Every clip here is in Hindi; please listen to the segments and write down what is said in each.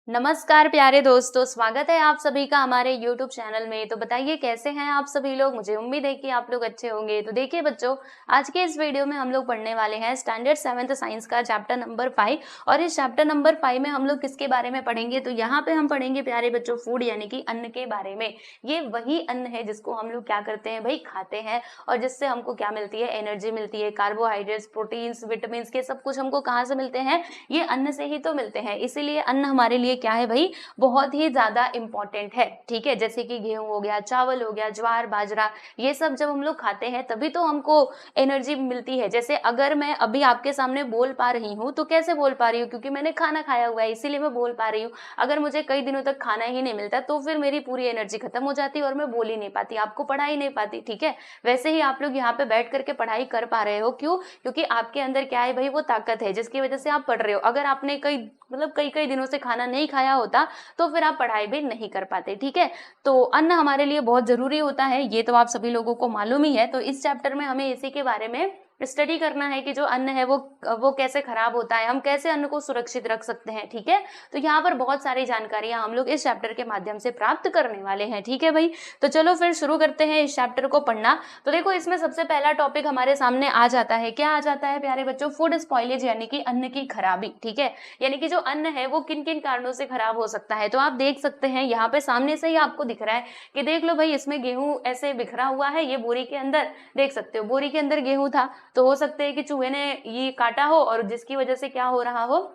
नमस्कार प्यारे दोस्तों, स्वागत है आप सभी का हमारे YouTube चैनल में। तो बताइए कैसे हैं आप सभी लोग। मुझे उम्मीद है कि आप लोग अच्छे होंगे। तो देखिए बच्चों, आज के इस वीडियो में हम लोग पढ़ने वाले हैं स्टैंडर्ड 7th साइंस का चैप्टर नंबर 5। और इस चैप्टर नंबर 5 में हम लोग किसके बारे में पढ़ेंगे, तो यहाँ पे हम पढ़ेंगे प्यारे बच्चों फूड यानी कि अन्न के बारे में। ये वही अन्न है जिसको हम लोग क्या करते हैं भाई, खाते हैं, और जिससे हमको क्या मिलती है, एनर्जी मिलती है, कार्बोहाइड्रेट्स, प्रोटीन्स, विटामिन, के सब कुछ हमको कहाँ से मिलते हैं, ये अन्न से ही तो मिलते हैं। इसीलिए अन्न हमारे लिए क्या है भाई, बहुत ही ज्यादा इंपॉर्टेंट है। ठीक है, जैसे कि गेहूं हो गया, चावल हो गया, ज्वार बाजरा, ये सब जब हम लोग खाते हैं तभी तो हमको एनर्जी मिलती है। जैसे अगर मैं अभी आपके सामने बोल पा रही हूँ तो कैसे बोल पा रही हूँ, क्योंकि मैंने खाना खाया हुआ है, इसीलिए मैं बोल पा रही हूँ। अगर मुझे कई दिनों तक खाना ही नहीं मिलता तो फिर मेरी पूरी एनर्जी खत्म हो जाती और मैं बोल ही नहीं पाती, आपको पढ़ा ही नहीं पाती। ठीक है, वैसे ही आप लोग यहाँ पे बैठ करके पढ़ाई कर पा रहे हो, क्यों? क्योंकि आपके अंदर क्या है भाई, वो ताकत है जिसकी वजह से आप पढ़ रहे हो। अगर आपने कई दिनों से खाना नहीं खाया होता तो फिर आप पढ़ाई भी नहीं कर पाते। ठीक है, तो अन्न हमारे लिए बहुत जरूरी होता है, ये तो आप सभी लोगों को मालूम ही है। तो इस चैप्टर में हमें इसी के बारे में स्टडी करना है कि जो अन्न है वो कैसे खराब होता है, हम कैसे अन्न को सुरक्षित रख सकते हैं। ठीक है, तो यहाँ पर बहुत सारी जानकारियां हम लोग इस चैप्टर के माध्यम से प्राप्त करने वाले हैं। ठीक है भाई, तो चलो फिर शुरू करते हैं इस चैप्टर को पढ़ना। तो देखो, इसमें सबसे पहला टॉपिक हमारे सामने आ जाता है, क्या आ जाता है प्यारे बच्चों, फूड स्पॉइलेज यानी कि अन्न की खराबी। ठीक है, यानी कि जो अन्न है वो किन किन कारणों से खराब हो सकता है। तो आप देख सकते हैं यहाँ पे सामने से ही आपको दिख रहा है कि देख लो भाई, इसमें गेहूं ऐसे बिखरा हुआ है, ये बोरी के अंदर देख सकते हो, बोरी के अंदर गेहूं था। तो हो सकता है कि चूहे ने ये काटा हो और जिसकी वजह से क्या हो रहा हो,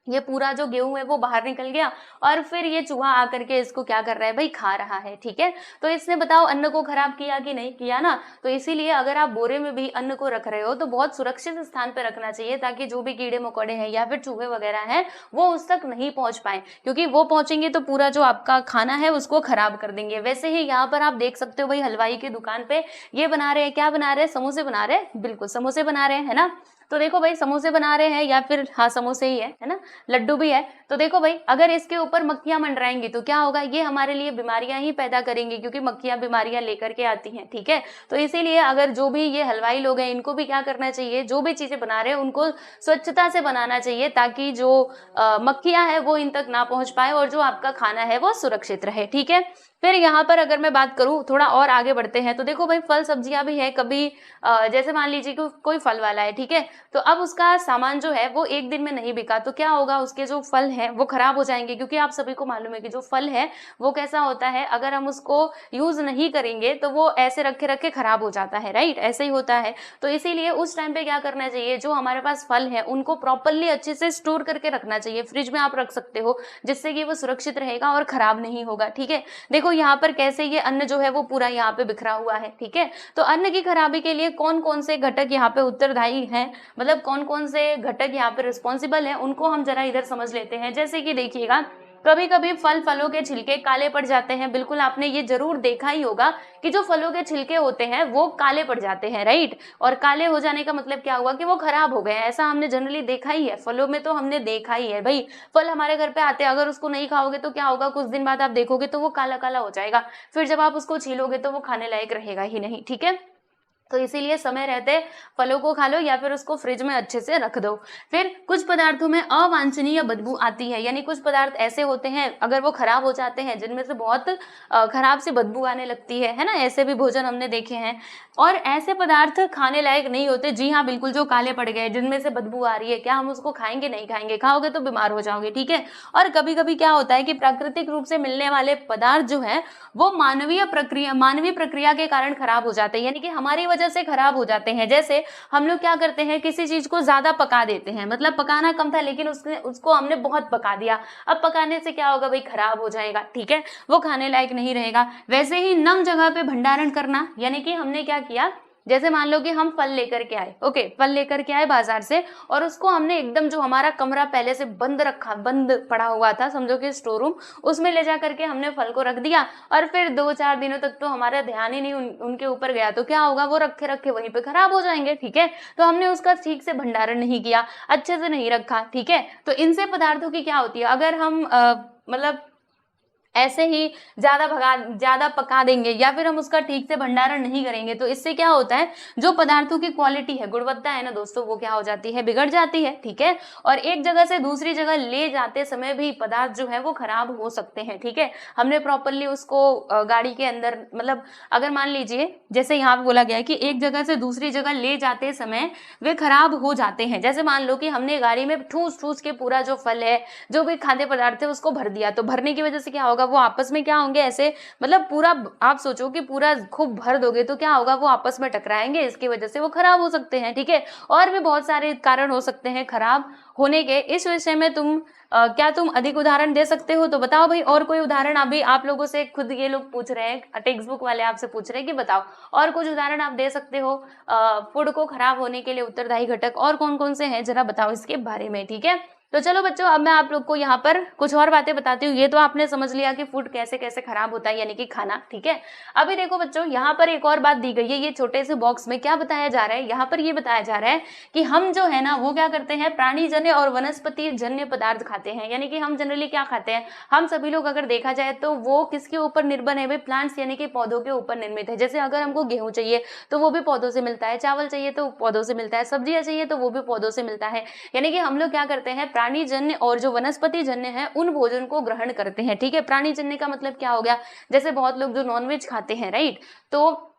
ये पूरा जो गेहूं है वो बाहर निकल गया और फिर ये चूहा आकर के इसको क्या कर रहा है भाई, खा रहा है। ठीक है, तो इसने बताओ अन्न को खराब किया कि नहीं किया ना। तो इसीलिए अगर आप बोरे में भी अन्न को रख रहे हो तो बहुत सुरक्षित स्थान पर रखना चाहिए, ताकि जो भी कीड़े मकोड़े हैं या फिर चूहे वगैरह हैं वो उस तक नहीं पहुंच पाए, क्योंकि वो पहुंचेंगे तो पूरा जो आपका खाना है उसको खराब कर देंगे। वैसे ही यहाँ पर आप देख सकते हो भाई, हलवाई की दुकान पे ये बना रहे हैं, क्या बना रहे हैं, समोसे बना रहे हैं, बिल्कुल समोसे बना रहे हैं, है ना। तो देखो भाई, समोसे बना रहे हैं या फिर हाँ समोसे ही है ना, लड्डू भी है। तो देखो भाई, अगर इसके ऊपर मक्खियां मंडराएंगी तो क्या होगा, ये हमारे लिए बीमारियां ही पैदा करेंगी, क्योंकि मक्खियां बीमारियां लेकर के आती हैं। ठीक है, तो इसीलिए अगर जो भी ये हलवाई लोग हैं इनको भी क्या करना चाहिए, जो भी चीजें बना रहे हैं उनको स्वच्छता से बनाना चाहिए, ताकि जो मक्खियां है वो इन तक ना पहुंच पाए और जो आपका खाना है वो सुरक्षित रहे। ठीक है, फिर यहाँ पर अगर मैं बात करूं, थोड़ा और आगे बढ़ते हैं, तो देखो भाई, फल सब्जियां भी है। कभी जैसे मान लीजिए कि कोई फल वाला है, ठीक है, तो अब उसका सामान जो है वो एक दिन में नहीं बिका, तो क्या होगा, उसके जो फल हैं वो खराब हो जाएंगे। क्योंकि आप सभी को मालूम है कि जो फल है वो कैसा होता है, अगर हम उसको यूज नहीं करेंगे तो वो ऐसे रखे रखे खराब हो जाता है, राइट, ऐसे ही होता है। तो इसीलिए उस टाइम पे क्या करना चाहिए, जो हमारे पास फल है उनको प्रॉपरली अच्छे से स्टोर करके रखना चाहिए। फ्रिज में आप रख सकते हो, जिससे कि वो सुरक्षित रहेगा और खराब नहीं होगा। ठीक है, देखो यहाँ पर कैसे ये अन्न जो है वो पूरा यहाँ पे बिखरा हुआ है। ठीक है, तो अन्न की खराबी के लिए कौन कौन से घटक यहाँ पे उत्तरदायी हैं, मतलब कौन कौन से घटक यहाँ पे रिस्पॉन्सिबल हैं, उनको हम जरा इधर समझ लेते हैं। जैसे कि देखिएगा, कभी कभी फलों के छिलके काले पड़ जाते हैं। बिल्कुल आपने ये जरूर देखा ही होगा कि जो फलों के छिलके होते हैं वो काले पड़ जाते हैं, राइट। और काले हो जाने का मतलब क्या हुआ कि वो खराब हो गए, ऐसा हमने जनरली देखा ही है। फलों में तो हमने देखा ही है भाई, फल हमारे घर पे आते हैं, अगर उसको नहीं खाओगे तो क्या होगा, कुछ दिन बाद आप देखोगे तो वो काला काला हो जाएगा, फिर जब आप उसको छीलोगे तो वो खाने लायक रहेगा ही नहीं। ठीक है, तो इसीलिए समय रहते फलों को खा लो या फिर उसको फ्रिज में अच्छे से रख दो। फिर कुछ पदार्थों में अवांछनीय बदबू आती है, यानी कुछ पदार्थ ऐसे होते हैं अगर वो खराब हो जाते हैं जिनमें से बहुत खराब सी बदबू आने लगती है ना, ऐसे भी भोजन हमने देखे हैं। और ऐसे पदार्थ खाने लायक नहीं होते, जी हाँ बिल्कुल, जो काले पड़ गए जिनमें से बदबू आ रही है, क्या हम उसको खाएंगे, नहीं खाएंगे, खाओगे तो बीमार हो जाओगे। ठीक है, और कभी कभी क्या होता है कि प्राकृतिक रूप से मिलने वाले पदार्थ जो है वो मानवीय प्रक्रिया के कारण खराब हो जाते हैं, यानी कि हमारी वजह से खराब हो जाते हैं। जैसे हम लोग क्या करते हैं, किसी चीज को ज्यादा पका देते हैं, मतलब पकाना कम था लेकिन उसको हमने बहुत पका दिया, अब पकाने से क्या होगा भाई, खराब हो जाएगा। ठीक है, वो खाने लायक नहीं रहेगा। वैसे ही नम जगह पे भंडारण करना, यानी कि हमने क्या किया, जैसे मान लो कि हम फल लेकर के आए, ओके, फल लेकर के आए बाजार से, और उसको हमने एकदम, जो हमारा कमरा पहले से बंद पड़ा हुआ था, समझो कि स्टोर रूम, उसमें ले जा करके हमने फल को रख दिया, और फिर 2-4 दिनों तक तो हमारा ध्यान ही नहीं उनके ऊपर गया, तो क्या होगा, वो रखे रखे वहीं पे खराब हो जाएंगे। ठीक है, तो हमने उसका ठीक से भंडारण नहीं किया, अच्छे से नहीं रखा। ठीक है, तो इनसे पदार्थों की क्या होती है, अगर हम मतलब ऐसे ही ज़्यादा पका देंगे या फिर हम उसका ठीक से भंडारण नहीं करेंगे, तो इससे क्या होता है, जो पदार्थों की क्वालिटी है, गुणवत्ता है ना दोस्तों, वो क्या हो जाती है, बिगड़ जाती है। ठीक है, और एक जगह से दूसरी जगह ले जाते समय भी पदार्थ जो है वो खराब हो सकते हैं। ठीक है, हमने प्रॉपरली उसको गाड़ी के अंदर, मतलब अगर मान लीजिए जैसे यहाँ पे बोला गया है कि एक जगह से दूसरी जगह ले जाते समय वे खराब हो जाते हैं। जैसे मान लो कि हमने गाड़ी में ठूस ठूस के पूरा जो फल है, जो भी खाद्य पदार्थ है, उसको भर दिया, तो भरने की वजह से क्या होगा, वो आपस में क्या होंगे, ऐसे मतलब पूरा आप सोचो कि पूरा खूब भर दोगे तो क्या होगा, वो आपस में टकराएंगे, इसकी वजह से वो खराब हो सकते हैं। ठीक है, और भी बहुत सारे कारण हो सकते हैं खराब होने के। इस विषय में क्या तुम अधिक उदाहरण दे सकते हो, तो बताओ भाई। और कोई उदाहरण अभी आप लोगों से खुद ये लोग पूछ रहे हैं, टेक्स्ट बुक वाले आपसे पूछ रहे हैं कि बताओ और कुछ उदाहरण आप दे सकते हो फूड को खराब होने के लिए उत्तरदायी घटक और कौन कौन से हैं, जरा बताओ इसके बारे में। ठीक है, तो चलो बच्चों, अब मैं आप लोग को यहाँ पर कुछ और बातें बताती हूँ। ये तो आपने समझ लिया कि फूड कैसे कैसे खराब होता है, यानी कि खाना। ठीक है, अभी देखो बच्चों, यहाँ पर एक और बात दी गई है। ये छोटे से बॉक्स में क्या बताया जा रहा है, यहाँ पर ये बताया जा रहा है कि हम जो है ना वो क्या करते हैं, प्राणी जन्य और वनस्पति जन्य पदार्थ खाते हैं। यानी कि हम जनरली क्या खाते हैं, हम सभी लोग अगर देखा जाए तो वो किसके ऊपर निर्भर है, वे प्लांट्स यानी कि पौधों के ऊपर निर्मित है। जैसे अगर हमको गेहूं चाहिए तो वो भी पौधों से मिलता है, चावल चाहिए तो पौधों से मिलता है, सब्जियां चाहिए तो वो भी पौधों से मिलता है। यानी कि हम लोग क्या करते हैं, प्राणी जन्य और जो वनस्पति जन्य है उन भोजन को ग्रहण करते हैं। ठीक है, प्राणी जन्य का मतलब क्या हो गया, जैसे बहुत लोग जो नॉनवेज खाते हैं, राइट, तो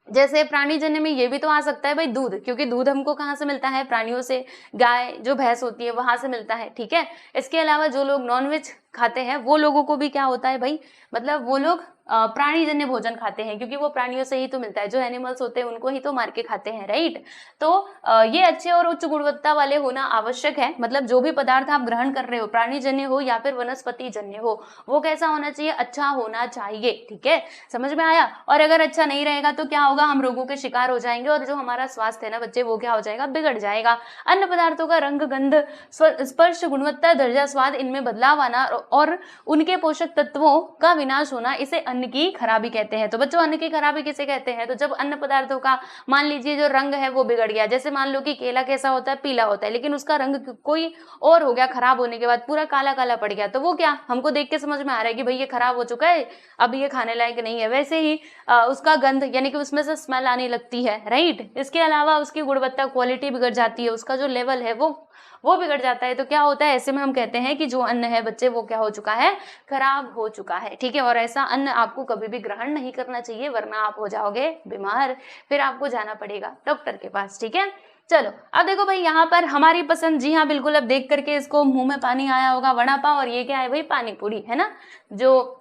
जैसे प्राणी जन्य में ये भी तो आ सकता है भाई दूध, क्योंकि दूध हमको कहाँ से मिलता है, प्राणियों से, गाय जो भैंस होती है वहां से मिलता है। ठीक है, इसके अलावा जो लोग नॉनवेज खाते हैं वो लोगों को भी क्या होता है भाई, मतलब वो लोग प्राणी जन्य भोजन खाते हैं, क्योंकि वो प्राणियों से ही तो मिलता है, जो एनिमल्स होते हैं उनको ही तो मार के खाते हैं, राइट। तो ये अच्छे और उच्च गुणवत्ता वाले होना आवश्यक है। मतलब जो भी पदार्थ आप ग्रहण कर रहे हो, प्राणी जन्य हो या फिर वनस्पति जन्य हो, वो कैसा होना चाहिए, अच्छा होना चाहिए। ठीक है, समझ में आया। और अगर अच्छा नहीं रहेगा तो क्या होगा, हम रोगों के शिकार हो जाएंगे और जो हमारा स्वास्थ्य है ना बच्चे, वो क्या हो जाएगा, बिगड़ जाएगा। अन्य पदार्थों का रंग, गंध, स्पर्श, गुणवत्ता, दर्जा, स्वाद, इनमें बदलाव आना और उनके पोषक तत्वों का विनाश होना, इसे अन्न की खराबी कहते हैं। तो बच्चों, अन्न की खराबी किसे कहते हैं, तो जब अन्न पदार्थों का मान लीजिए जो रंग है वो बिगड़ गया। जैसे मान लो कि केला कैसा होता है, पीला होता है, लेकिन उसका रंग कोई और हो गया, खराब होने के बाद पूरा काला काला पड़ गया, तो वो क्या हमको देख के समझ में आ रहा है कि भाई ये खराब हो चुका है, अब ये खाने लायक नहीं है। वैसे ही उसका गंध, यानी कि उसमें से स्मेल आने लगती है, राइट। इसके अलावा उसकी गुणवत्ता, क्वालिटी बिगड़ जाती है, उसका जो लेवल है वो बिगड़ जाता है। तो क्या होता है, ऐसे में हम कहते हैं कि जो अन्न है बच्चे, वो क्या हो चुका है, खराब हो चुका है। ठीक है, और ऐसा अन्न आपको कभी भी ग्रहण नहीं करना चाहिए, वरना आप हो जाओगे बीमार, फिर आपको जाना पड़ेगा डॉक्टर के पास। ठीक है, चलो अब देखो भाई, यहाँ पर हमारी पसंद, जी हाँ बिल्कुल, अब देख करके इसको मुंह में पानी आया होगा, वड़ा पाव। और ये क्या है भाई, पानी पूरी है ना, जो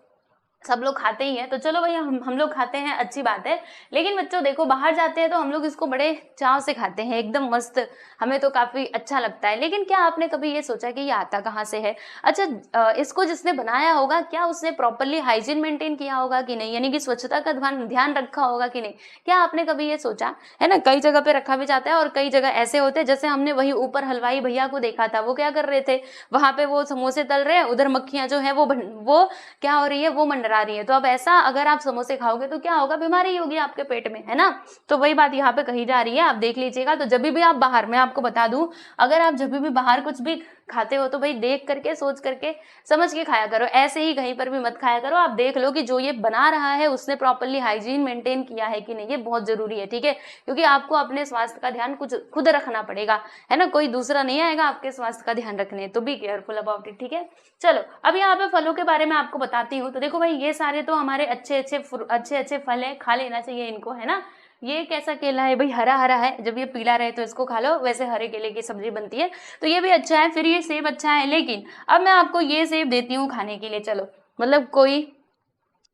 सब लोग खाते ही हैं। तो चलो भाई, हम लोग खाते हैं, अच्छी बात है। लेकिन बच्चों देखो, बाहर जाते हैं तो हम लोग इसको बड़े चाव से खाते हैं, एकदम मस्त, हमें तो काफी अच्छा लगता है। लेकिन क्या आपने कभी ये सोचा कि ये आता कहाँ से है? अच्छा, इसको जिसने बनाया होगा, क्या उसने प्रॉपरली हाइजीन मेंटेन किया होगा कि नहीं, यानी कि स्वच्छता का ध्यान रखा होगा कि नहीं? क्या आपने कभी ये सोचा है ना? कई जगह पे रखा भी जाता है और कई जगह ऐसे होते हैं, जैसे हमने वही ऊपर हलवाई भैया को देखा था, वो क्या कर रहे थे, वहां पे वो समोसे तल रहे हैं, उधर मक्खियां जो है वो क्या हो रही है, वो मंडरा रही है। तो अब ऐसा अगर आप समोसे खाओगे तो क्या होगा, बीमारी होगी आपके पेट में, है ना। तो वही बात यहाँ पे कही जा रही है, आप देख लीजिएगा। तो जब भी आप बाहर, मैं आपको बता दूं, अगर आप जब भी बाहर कुछ भी खाते हो तो भाई देख करके, सोच करके, समझ के खाया करो। ऐसे ही कहीं पर भी मत खाया करो। आप देख लो कि जो ये बना रहा है उसने प्रॉपरली हाइजीन मेंटेन किया है कि नहीं, ये बहुत जरूरी है। ठीक है, क्योंकि आपको अपने स्वास्थ्य का ध्यान कुछ खुद रखना पड़ेगा, है ना, कोई दूसरा नहीं आएगा आपके स्वास्थ्य का ध्यान रखने। तो बी केयरफुल अबाउट इट। ठीक है, चलो अब यहाँ पे फलों के बारे में आपको बताती हूँ। तो देखो भाई, ये सारे तो हमारे अच्छे अच्छे फल है, खा लेना चाहिए इनको, है ना। ये कैसा केला है भाई, हरा हरा है, जब ये पीला रहे तो इसको खा लो, वैसे हरे केले की सब्जी बनती है, तो ये भी अच्छा है। फिर ये सेब अच्छा है, लेकिन अब मैं आपको ये सेब देती हूँ खाने के लिए। चलो, मतलब कोई,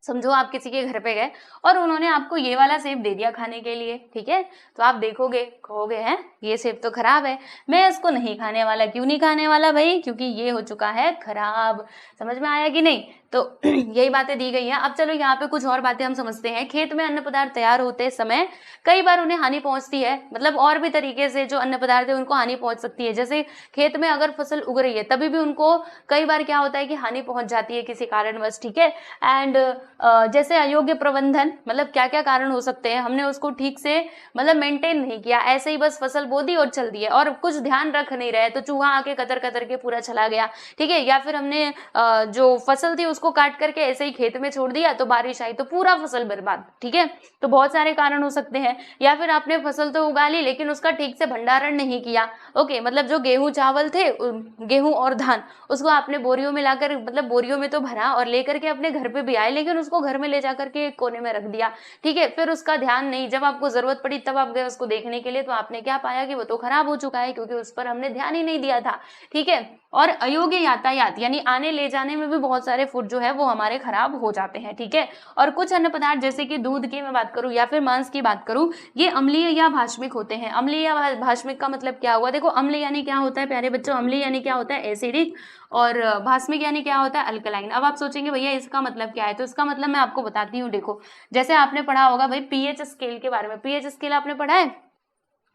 समझो आप किसी के घर पे गए और उन्होंने आपको ये वाला सेब दे दिया खाने के लिए, ठीक है, तो आप देखोगे, कहोगे हैं ये सेब तो खराब है, मैं इसको नहीं खाने वाला। क्यों नहीं खाने वाला भाई? क्योंकि ये हो चुका है खराब। समझ में आया कि नहीं? तो यही बातें दी गई हैं। अब चलो यहाँ पे कुछ और बातें हम समझते हैं। खेत में अन्न पदार्थ तैयार होते समय कई बार उन्हें हानि पहुंचती है, मतलब और भी तरीके से जो अन्न पदार्थ है उनको हानि पहुंच सकती है। जैसे खेत में अगर फसल उग रही है तभी भी उनको कई बार क्या होता है कि हानि पहुंच जाती है किसी कारणवश, ठीक है। एंड जैसे अयोग्य प्रबंधन, मतलब क्या क्या कारण हो सकते हैं, हमने उसको ठीक से मतलब मेंटेन नहीं किया, ऐसे ही बस फसल बो दी और चल दिए और कुछ ध्यान रख नहीं रहे तो चूहा आके कतर कतर के पूरा चला गया, ठीक है। या फिर हमने जो फसल थी उसको काट करके ऐसे ही खेत में छोड़ दिया तो बारिश आई तो पूरा फसल बर्बाद, ठीक है। तो बहुत सारे कारण हो सकते हैं। या फिर आपने फसल तो उगा ली लेकिन उसका ठीक से भंडारण नहीं किया, ओके, मतलब जो गेहूं चावल थे, गेहूं और धान, उसको आपने बोरियों में लाकर, मतलब बोरियों में तो भरा और लेकर के अपने घर पे भी आए लेकिन उसको घर में ले जाकर के एक कोने में रख दिया, ठीक है। फिर उसका ध्यान नहीं, जब आपको जरूरत पड़ी तब आप गए उसको देखने के लिए तो आपने क्या पाया कि वो तो खराब हो चुका है क्योंकि उस पर हमने ध्यान ही नहीं दिया था, ठीक है। और अयोग्य यातायात, यानी आने ले जाने में भी बहुत सारे फूड जो है वो हमारे खराब हो जाते हैं, ठीक है। और कुछ अन्य पदार्थ जैसे कि दूध की मैं बात करूं या फिर मांस की बात करूं, ये अम्लीय या भाष्मिक होते हैं। अम्लीय या भाष्मिक का मतलब क्या हुआ, देखो अम्ल यानी क्या होता है प्यारे बच्चों, अम्लीय यानी क्या होता है एसिडिक, और भाष्मिक यानी क्या होता है अल्कलाइन। अब आप सोचेंगे भैया इसका मतलब क्या है, तो इसका मतलब मैं आपको बताती हूँ। देखो जैसे आपने पढ़ा होगा भाई पीएच स्केल के बारे में, पीएच स्केल आपने पढ़ा है,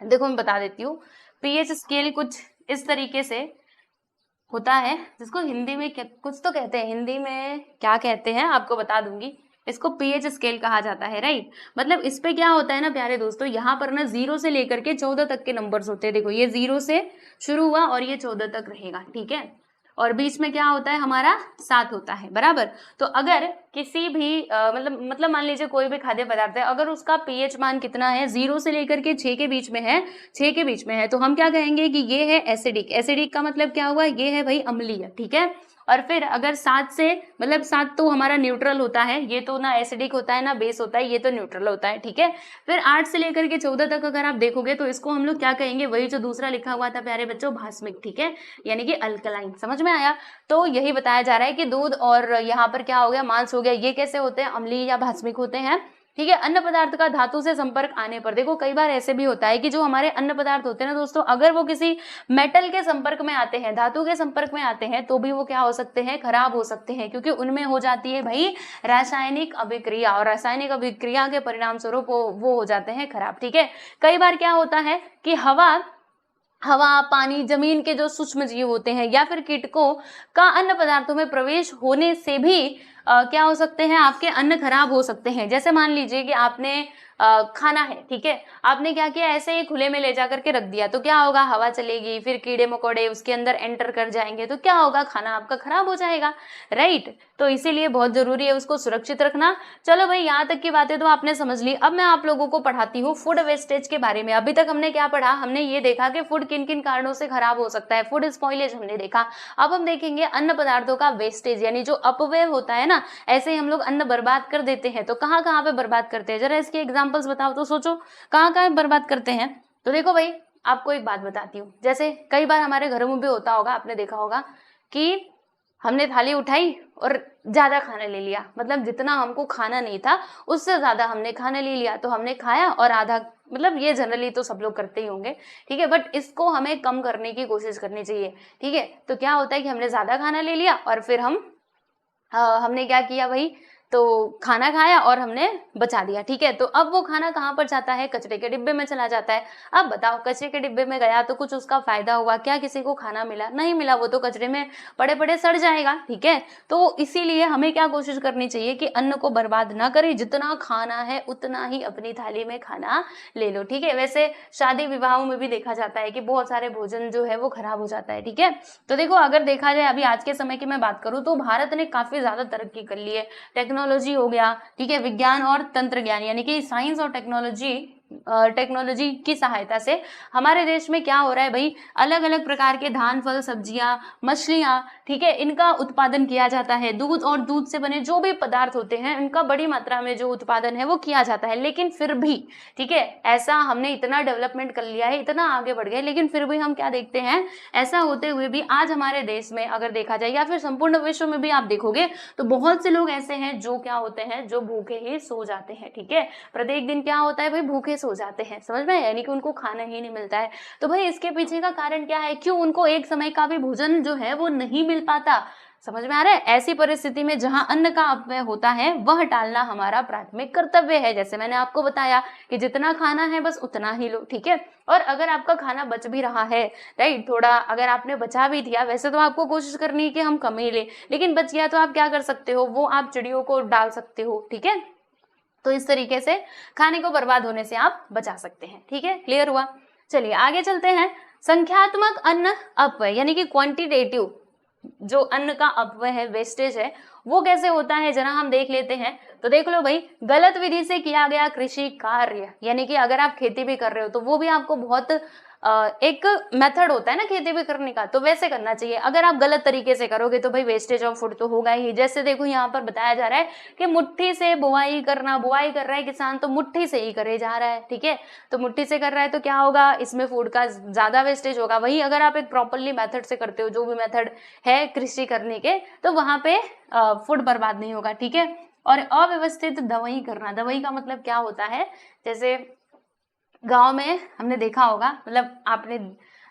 देखो मैं बता देती हूँ। पीएच स्केल कुछ इस तरीके से होता है, जिसको हिंदी में कुछ तो कहते हैं, हिंदी में क्या कहते हैं आपको बता दूंगी। इसको पीएच स्केल कहा जाता है, राइट। मतलब इस पे क्या होता है ना प्यारे दोस्तों, यहाँ पर ना 0 से लेकर के 14 तक के नंबर्स होते हैं। देखो ये 0 से शुरू हुआ और ये 14 तक रहेगा, ठीक है। और बीच में क्या होता है हमारा 7 होता है, बराबर। तो अगर किसी भी मतलब मान लीजिए कोई भी खाद्य पदार्थ है, अगर उसका पीएच मान कितना है, 0 से लेकर के 6 के बीच में है, 6 के बीच में है, तो हम क्या कहेंगे कि ये है एसिडिक। एसिडिक का मतलब क्या हुआ, ये है भाई अम्लीय, ठीक है। और फिर अगर 7 से, मतलब 7 तो हमारा न्यूट्रल होता है, ये तो ना एसिडिक होता है ना बेस होता है, ये तो न्यूट्रल होता है, ठीक है। फिर 8 से लेकर के 14 तक अगर आप देखोगे तो इसको हम लोग क्या कहेंगे, वही जो दूसरा लिखा हुआ था प्यारे बच्चों, भास्मिक, ठीक है, यानी कि अल्कलाइन। समझ में आया। तो यही बताया जा रहा है कि दूध और यहाँ पर क्या हो गया, मांस हो गया, ये कैसे होते हैं, अम्लीय या भास्मिक होते हैं, ठीक है। अन्न पदार्थ का धातु से संपर्क आने पर, देखो कई बार ऐसे भी होता है कि जो हमारे अन्न पदार्थ होते हैं ना दोस्तों, अगर वो किसी मेटल के संपर्क में आते हैं, धातु के संपर्क में आते हैं, तो भी वो क्या हो सकते हैं, खराब हो सकते हैं, क्योंकि उनमें हो जाती है भाई रासायनिक अभिक्रिया, और रासायनिक अभिक्रिया के परिणाम स्वरूप वो हो जाते हैं खराब, ठीक है। कई बार क्या होता है कि हवा, पानी, जमीन के जो सूक्ष्म जीव होते हैं या फिर कीटकों का अन्न पदार्थों में प्रवेश होने से भी क्या हो सकते हैं, आपके अन्न खराब हो सकते हैं। जैसे मान लीजिए कि आपने खाना है, ठीक है, आपने क्या किया, ऐसे ही खुले में ले जाकर के रख दिया, तो क्या होगा, हवा चलेगी, फिर कीड़े मकोड़े उसके अंदर एंटर कर जाएंगे, तो क्या होगा, खाना आपका खराब हो जाएगा, राइट। तो इसीलिए बहुत जरूरी है उसको सुरक्षित रखना। चलो भाई यहाँ तक की बातें तो आपने समझ ली। अब मैं आप लोगों को पढ़ाती हूँ फूड वेस्टेज के बारे में। अभी तक हमने क्या पढ़ा, हमने ये देखा कि फूड किन किन कारणों से खराब हो सकता है, फूड स्पॉइलेज हमने देखा। अब हम देखेंगे अन्न पदार्थों का वेस्टेज, यानी जो अपव्यय होता है ना, ऐसे ही हम लोग अन्न बर्बाद कर देते हैं, तो कहाँ कहाँ पे बर्बाद करते हैं, जरा इसके एग्जांपल्स बताओ तो, सोचो कहाँ कहाँ बर्बाद करते हैं। तो देखो भाई आपको एक बात बताती हूँ, जैसे कई बार हमारे घरों में भी होता होगा, आपने देखा होगा कि हमने थाली उठाई और ज्यादा खाना ले लिया, मतलब जितना हमको खाना नहीं था उससे ज्यादा हमने खाना ले लिया, तो हमने खाया और आधा, मतलब ये जनरली तो सब लोग करते ही होंगे, ठीक है, बट इसको हमें कम करने की कोशिश करनी चाहिए, ठीक है। तो क्या होता है कि हमने ज्यादा खाना ले लिया और फिर हमने क्या किया भाई, तो खाना खाया और हमने बचा दिया, ठीक है। तो अब वो खाना कहाँ पर जाता है, कचरे के डिब्बे में चला जाता है। अब बताओ कचरे के डिब्बे में गया तो कुछ उसका फायदा हुआ क्या, किसी को खाना मिला, नहीं मिला, वो तो कचरे में पड़े पड़े सड़ जाएगा, ठीक है। तो इसीलिए हमें क्या कोशिश करनी चाहिए कि अन्न को बर्बाद ना करें, जितना खाना है उतना ही अपनी थाली में खाना ले लो, ठीक है। वैसे शादी विवाहों में भी देखा जाता है कि बहुत सारे भोजन जो है वो खराब हो जाता है, ठीक है। तो देखो अगर देखा जाए अभी आज के समय की मैं बात करूँ तो भारत ने काफी ज्यादा तरक्की कर ली है, टेक्नोलॉजी हो गया, ठीक है, विज्ञान और तंत्र ज्ञान यानी कि साइंस और टेक्नोलॉजी की सहायता से हमारे देश में क्या हो रहा है भाई, अलग अलग प्रकार के धान, फल, सब्जियां, मछलियां, ठीक है, इनका उत्पादन किया जाता है। दूध और दूध से बने जो भी पदार्थ होते हैं इनका बड़ी मात्रा में जो उत्पादन है वो किया जाता है। लेकिन फिर भी, ठीक है, ऐसा हमने इतना डेवलपमेंट कर लिया है, इतना आगे बढ़ गए, लेकिन फिर भी हम क्या देखते हैं, ऐसा होते हुए भी आज हमारे देश में अगर देखा जाए या फिर संपूर्ण विश्व में भी आप देखोगे तो बहुत से लोग ऐसे हैं जो क्या होते हैं, जो भूखे ही सो जाते हैं, ठीक है। प्रत्येक दिन क्या होता है भाई, भूखे सो जाते हैं, समझ में, यानी कि उनको खाना ही नहीं मिलता है। तो भाई इसके पीछे का कारण क्या है, क्यों उनको एक समय का भी भोजन जो है वो नहीं मिल पाता, समझ में आ रहा है? ऐसी परिस्थिति में जहां अन्न का अपव्यय होता है वह टालना हमारा प्राथमिक कर्तव्य है। जैसे मैंने आपको बताया कि जितना खाना है बस उतना ही लो, ठीक है। और अगर आपका खाना बच भी रहा है, राइट, थोड़ा अगर आपने बचा भी दिया, वैसे तो आपको कोशिश करनी है कि हम कम ही ले, लेकिन बच गया तो आप क्या कर सकते हो, वो आप चिड़ियों को डाल सकते हो, ठीक है। तो इस तरीके से खाने को बर्बाद होने से आप बचा सकते हैं, ठीक है। क्लियर हुआ? चलिए आगे चलते हैं। संख्यात्मक अन्न अपव्यय यानी कि क्वांटिटेटिव जो अन्न का अपव्यय है, वेस्टेज है, वो कैसे होता है जरा हम देख लेते हैं। तो देख लो भाई, गलत विधि से किया गया कृषि कार्य, यानी कि अगर आप खेती भी कर रहे हो तो वो भी आपको बहुत एक मेथड होता है ना खेती भी करने का, तो वैसे करना चाहिए। अगर आप गलत तरीके से करोगे तो भाई वेस्टेज ऑफ फूड तो होगा ही। जैसे देखो यहाँ पर बताया जा रहा है कि मुट्ठी से बुआई करना, बुआई कर रहा है किसान तो मुट्ठी से ही करे जा रहा है, ठीक है। तो मुट्ठी से कर रहा है तो क्या होगा, इसमें फूड का ज्यादा वेस्टेज होगा। वही अगर आप एक प्रॉपरली मेथड से करते हो, जो भी मेथड है कृषि करने के, तो वहां पे फूड बर्बाद नहीं होगा, ठीक है। और अव्यवस्थित दवाई करना, दवाई का मतलब क्या होता है, जैसे गांव में हमने देखा होगा, मतलब आपने,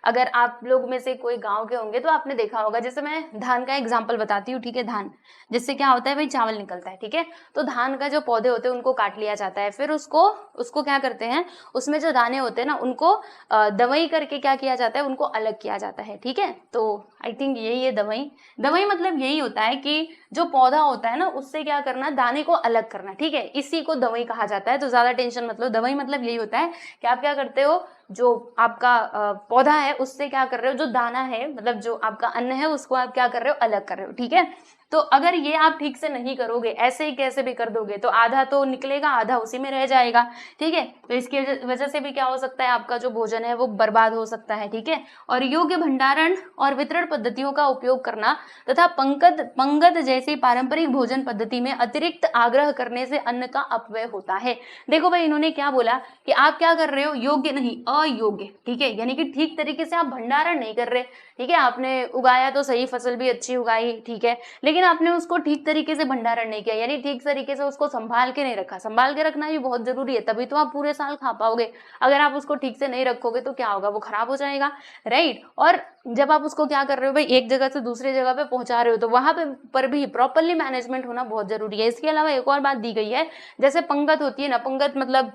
अगर आप लोग में से कोई गांव के होंगे तो आपने देखा होगा, जैसे मैं धान का एग्जांपल बताती हूँ, ठीक है। धान जिससे क्या होता है भाई, चावल निकलता है, ठीक है। तो धान का जो पौधे होते हैं उनको काट लिया जाता है, फिर उसको उसको क्या करते हैं, उसमें जो दाने होते हैं ना उनको दवाई करके क्या किया जाता है, उनको अलग किया जाता है, ठीक है। तो आई थिंक यही है दवाई। दवाई मतलब यही होता है कि जो पौधा होता है ना उससे क्या करना, दाने को अलग करना, ठीक है, इसी को दवाई कहा जाता है। तो ज्यादा टेंशन मतलब, दवाई मतलब यही होता है कि आप क्या करते हो, जो आपका पौधा है उससे क्या कर रहे हो, जो दाना है मतलब जो आपका अन्न है उसको आप क्या कर रहे हो, अलग कर रहे हो, ठीक है। तो अगर ये आप ठीक से नहीं करोगे, ऐसे ही कैसे भी कर दोगे, तो आधा तो निकलेगा, आधा उसी में रह जाएगा, ठीक है। तो इसकी वजह से भी क्या हो सकता है, आपका जो भोजन है वो बर्बाद हो सकता है, ठीक है। और योग्य भंडारण और वितरण पद्धतियों का उपयोग करना तथा पंगत जैसी पारंपरिक भोजन पद्धति में अतिरिक्त आग्रह करने से अन्न का अपव्यय होता है। देखो भाई, इन्होंने क्या बोला कि आप क्या कर रहे हो, योग्य नहीं, अयोग्य, ठीक है, यानी कि ठीक तरीके से आप भंडारण नहीं कर रहे, ठीक है। आपने उगाया तो सही, फसल भी अच्छी उगाई, ठीक है, लेकिन आपने उसको ठीक तरीके से भंडारण नहीं किया, यानी ठीक तरीके से उसको संभाल के नहीं रखा। संभाल के रखना भी बहुत जरूरी है, तभी तो आप पूरे साल खा पाओगे। अगर आप उसको ठीक से नहीं रखोगे तो क्या होगा, वो खराब हो जाएगा, राइट। और जब आप उसको क्या कर रहे हो भाई, एक जगह से दूसरी जगह पे पहुंचा रहे हो, तो वहां पे पर भी प्रॉपरली मैनेजमेंट होना बहुत जरूरी है। इसके अलावा एक और बात दी गई है, जैसे पंगत होती है ना, पंगत मतलब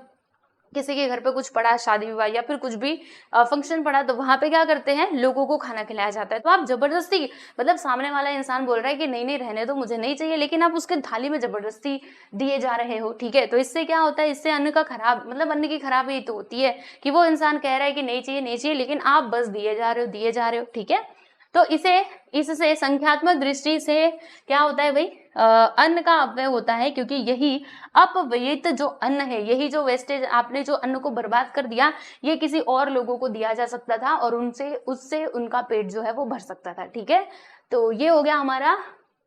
किसी के घर पे कुछ पड़ा, शादी विवाह या फिर कुछ भी फंक्शन पड़ा, तो वहां पे क्या करते हैं, लोगों को खाना खिलाया जाता है। तो आप जबरदस्ती, मतलब सामने वाला इंसान बोल रहा है कि नहीं नहीं रहने दो, मुझे नहीं चाहिए, लेकिन आप उसके थाली में जबरदस्ती दिए जा रहे हो, ठीक है। तो इससे क्या होता है, इससे अन्न का खराब, मतलब अन्न की खराबी तो होती है कि वो इंसान कह रहा है कि नहीं चाहिए नहीं चाहिए, लेकिन आप बस दिए जा रहे हो, दिए जा रहे हो, ठीक है। तो इससे संख्यात्मक दृष्टि से क्या होता है भाई, अन्न का अपव्यय होता है, क्योंकि यही अपव्ययित जो अन्न है, यही जो वेस्टेज, आपने जो अन्न को बर्बाद कर दिया, ये किसी और लोगों को दिया जा सकता था और उससे उनका पेट जो है वो भर सकता था, ठीक है। तो ये हो गया हमारा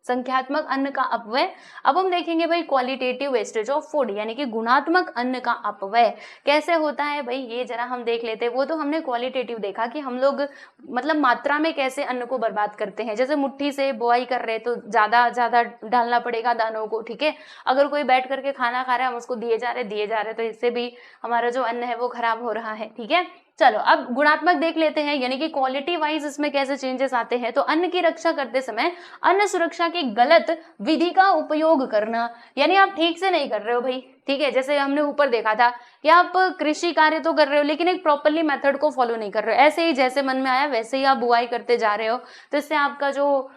संख्यात्मक अन्न का अपव्यय। अब हम देखेंगे भाई क्वालिटेटिव वेस्टेज ऑफ फूड, यानी कि गुणात्मक अन्न का अपव्यय कैसे होता है भाई, ये जरा हम देख लेते हैं। वो तो हमने क्वालिटेटिव देखा कि हम लोग मतलब मात्रा में कैसे अन्न को बर्बाद करते हैं। जैसे मुट्ठी से बुआई कर रहे हैं तो ज्यादा ज्यादा डालना पड़ेगा दानों को, ठीक है। अगर कोई बैठ करके खाना खा रहा है, हम उसको दिए जा रहे, तो इससे भी हमारा जो अन्न है वो खराब हो रहा है, ठीक है। चलो अब गुणात्मक देख लेते हैं, यानी कि क्वालिटी वाइज इसमें कैसे चेंजेस आते हैं। तो अन्न की रक्षा करते समय अन्न सुरक्षा की गलत विधि का उपयोग करना, यानी आप ठीक से नहीं कर रहे हो भाई, ठीक है। जैसे हमने ऊपर देखा था कि आप कृषि कार्य तो कर रहे हो लेकिन एक प्रॉपरली मेथड को फॉलो नहीं कर रहे हो, ऐसे ही जैसे मन में आया वैसे ही आप बुआई करते जा रहे हो, तो इससे आपका जो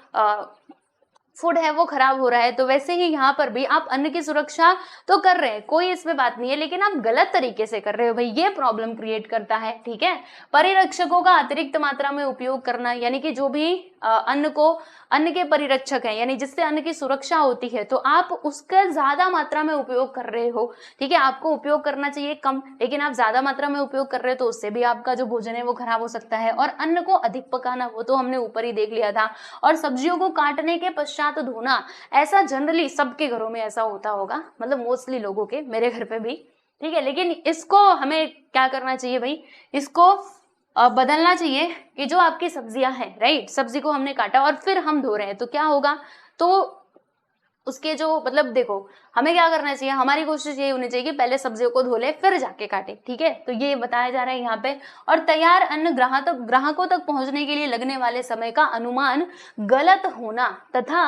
फूड है वो खराब हो रहा है। तो वैसे ही यहाँ पर भी आप अन्न की सुरक्षा तो कर रहे हैं, कोई इसमें बात नहीं है, लेकिन आप गलत तरीके से कर रहे हो भाई, ये प्रॉब्लम क्रिएट करता है, ठीक है। परिरक्षकों का अतिरिक्त मात्रा में उपयोग करना, यानी कि जो भी अन्न के परिरक्षक हैं, यानी जिससे अन्न की सुरक्षा होती है, तो आप उसका ज्यादा मात्रा में उपयोग कर रहे हो, ठीक है। आपको उपयोग करना चाहिए कम, लेकिन आप ज्यादा मात्रा में उपयोग कर रहे हो, तो उससे भी आपका जो भोजन है वो खराब हो सकता है। और अन्न को अधिक पकाना, वो तो हमने ऊपर ही देख लिया था। और सब्जियों को काटने के पश्चात धोना, ऐसा जनरली सबके घरों में ऐसा होता होगा, मतलब मोस्टली लोगों के, मेरे घर पे भी, ठीक है। लेकिन इसको हमें क्या करना चाहिए भाई, इसको बदलना चाहिए कि जो आपकी सब्जियां हैं, राइट, सब्जी को हमने काटा और फिर हम धो रहे हैं, तो क्या होगा, तो उसके जो मतलब देखो हमें क्या करना चाहिए, हमारी कोशिश ये होनी चाहिए कि पहले सब्जियों को धो ले फिर जाके काटे, ठीक है। तो ये बताया जा रहा है यहाँ पे। और तैयार अन्न ग्राहकों तक पहुंचने के लिए लगने वाले समय का अनुमान गलत होना तथा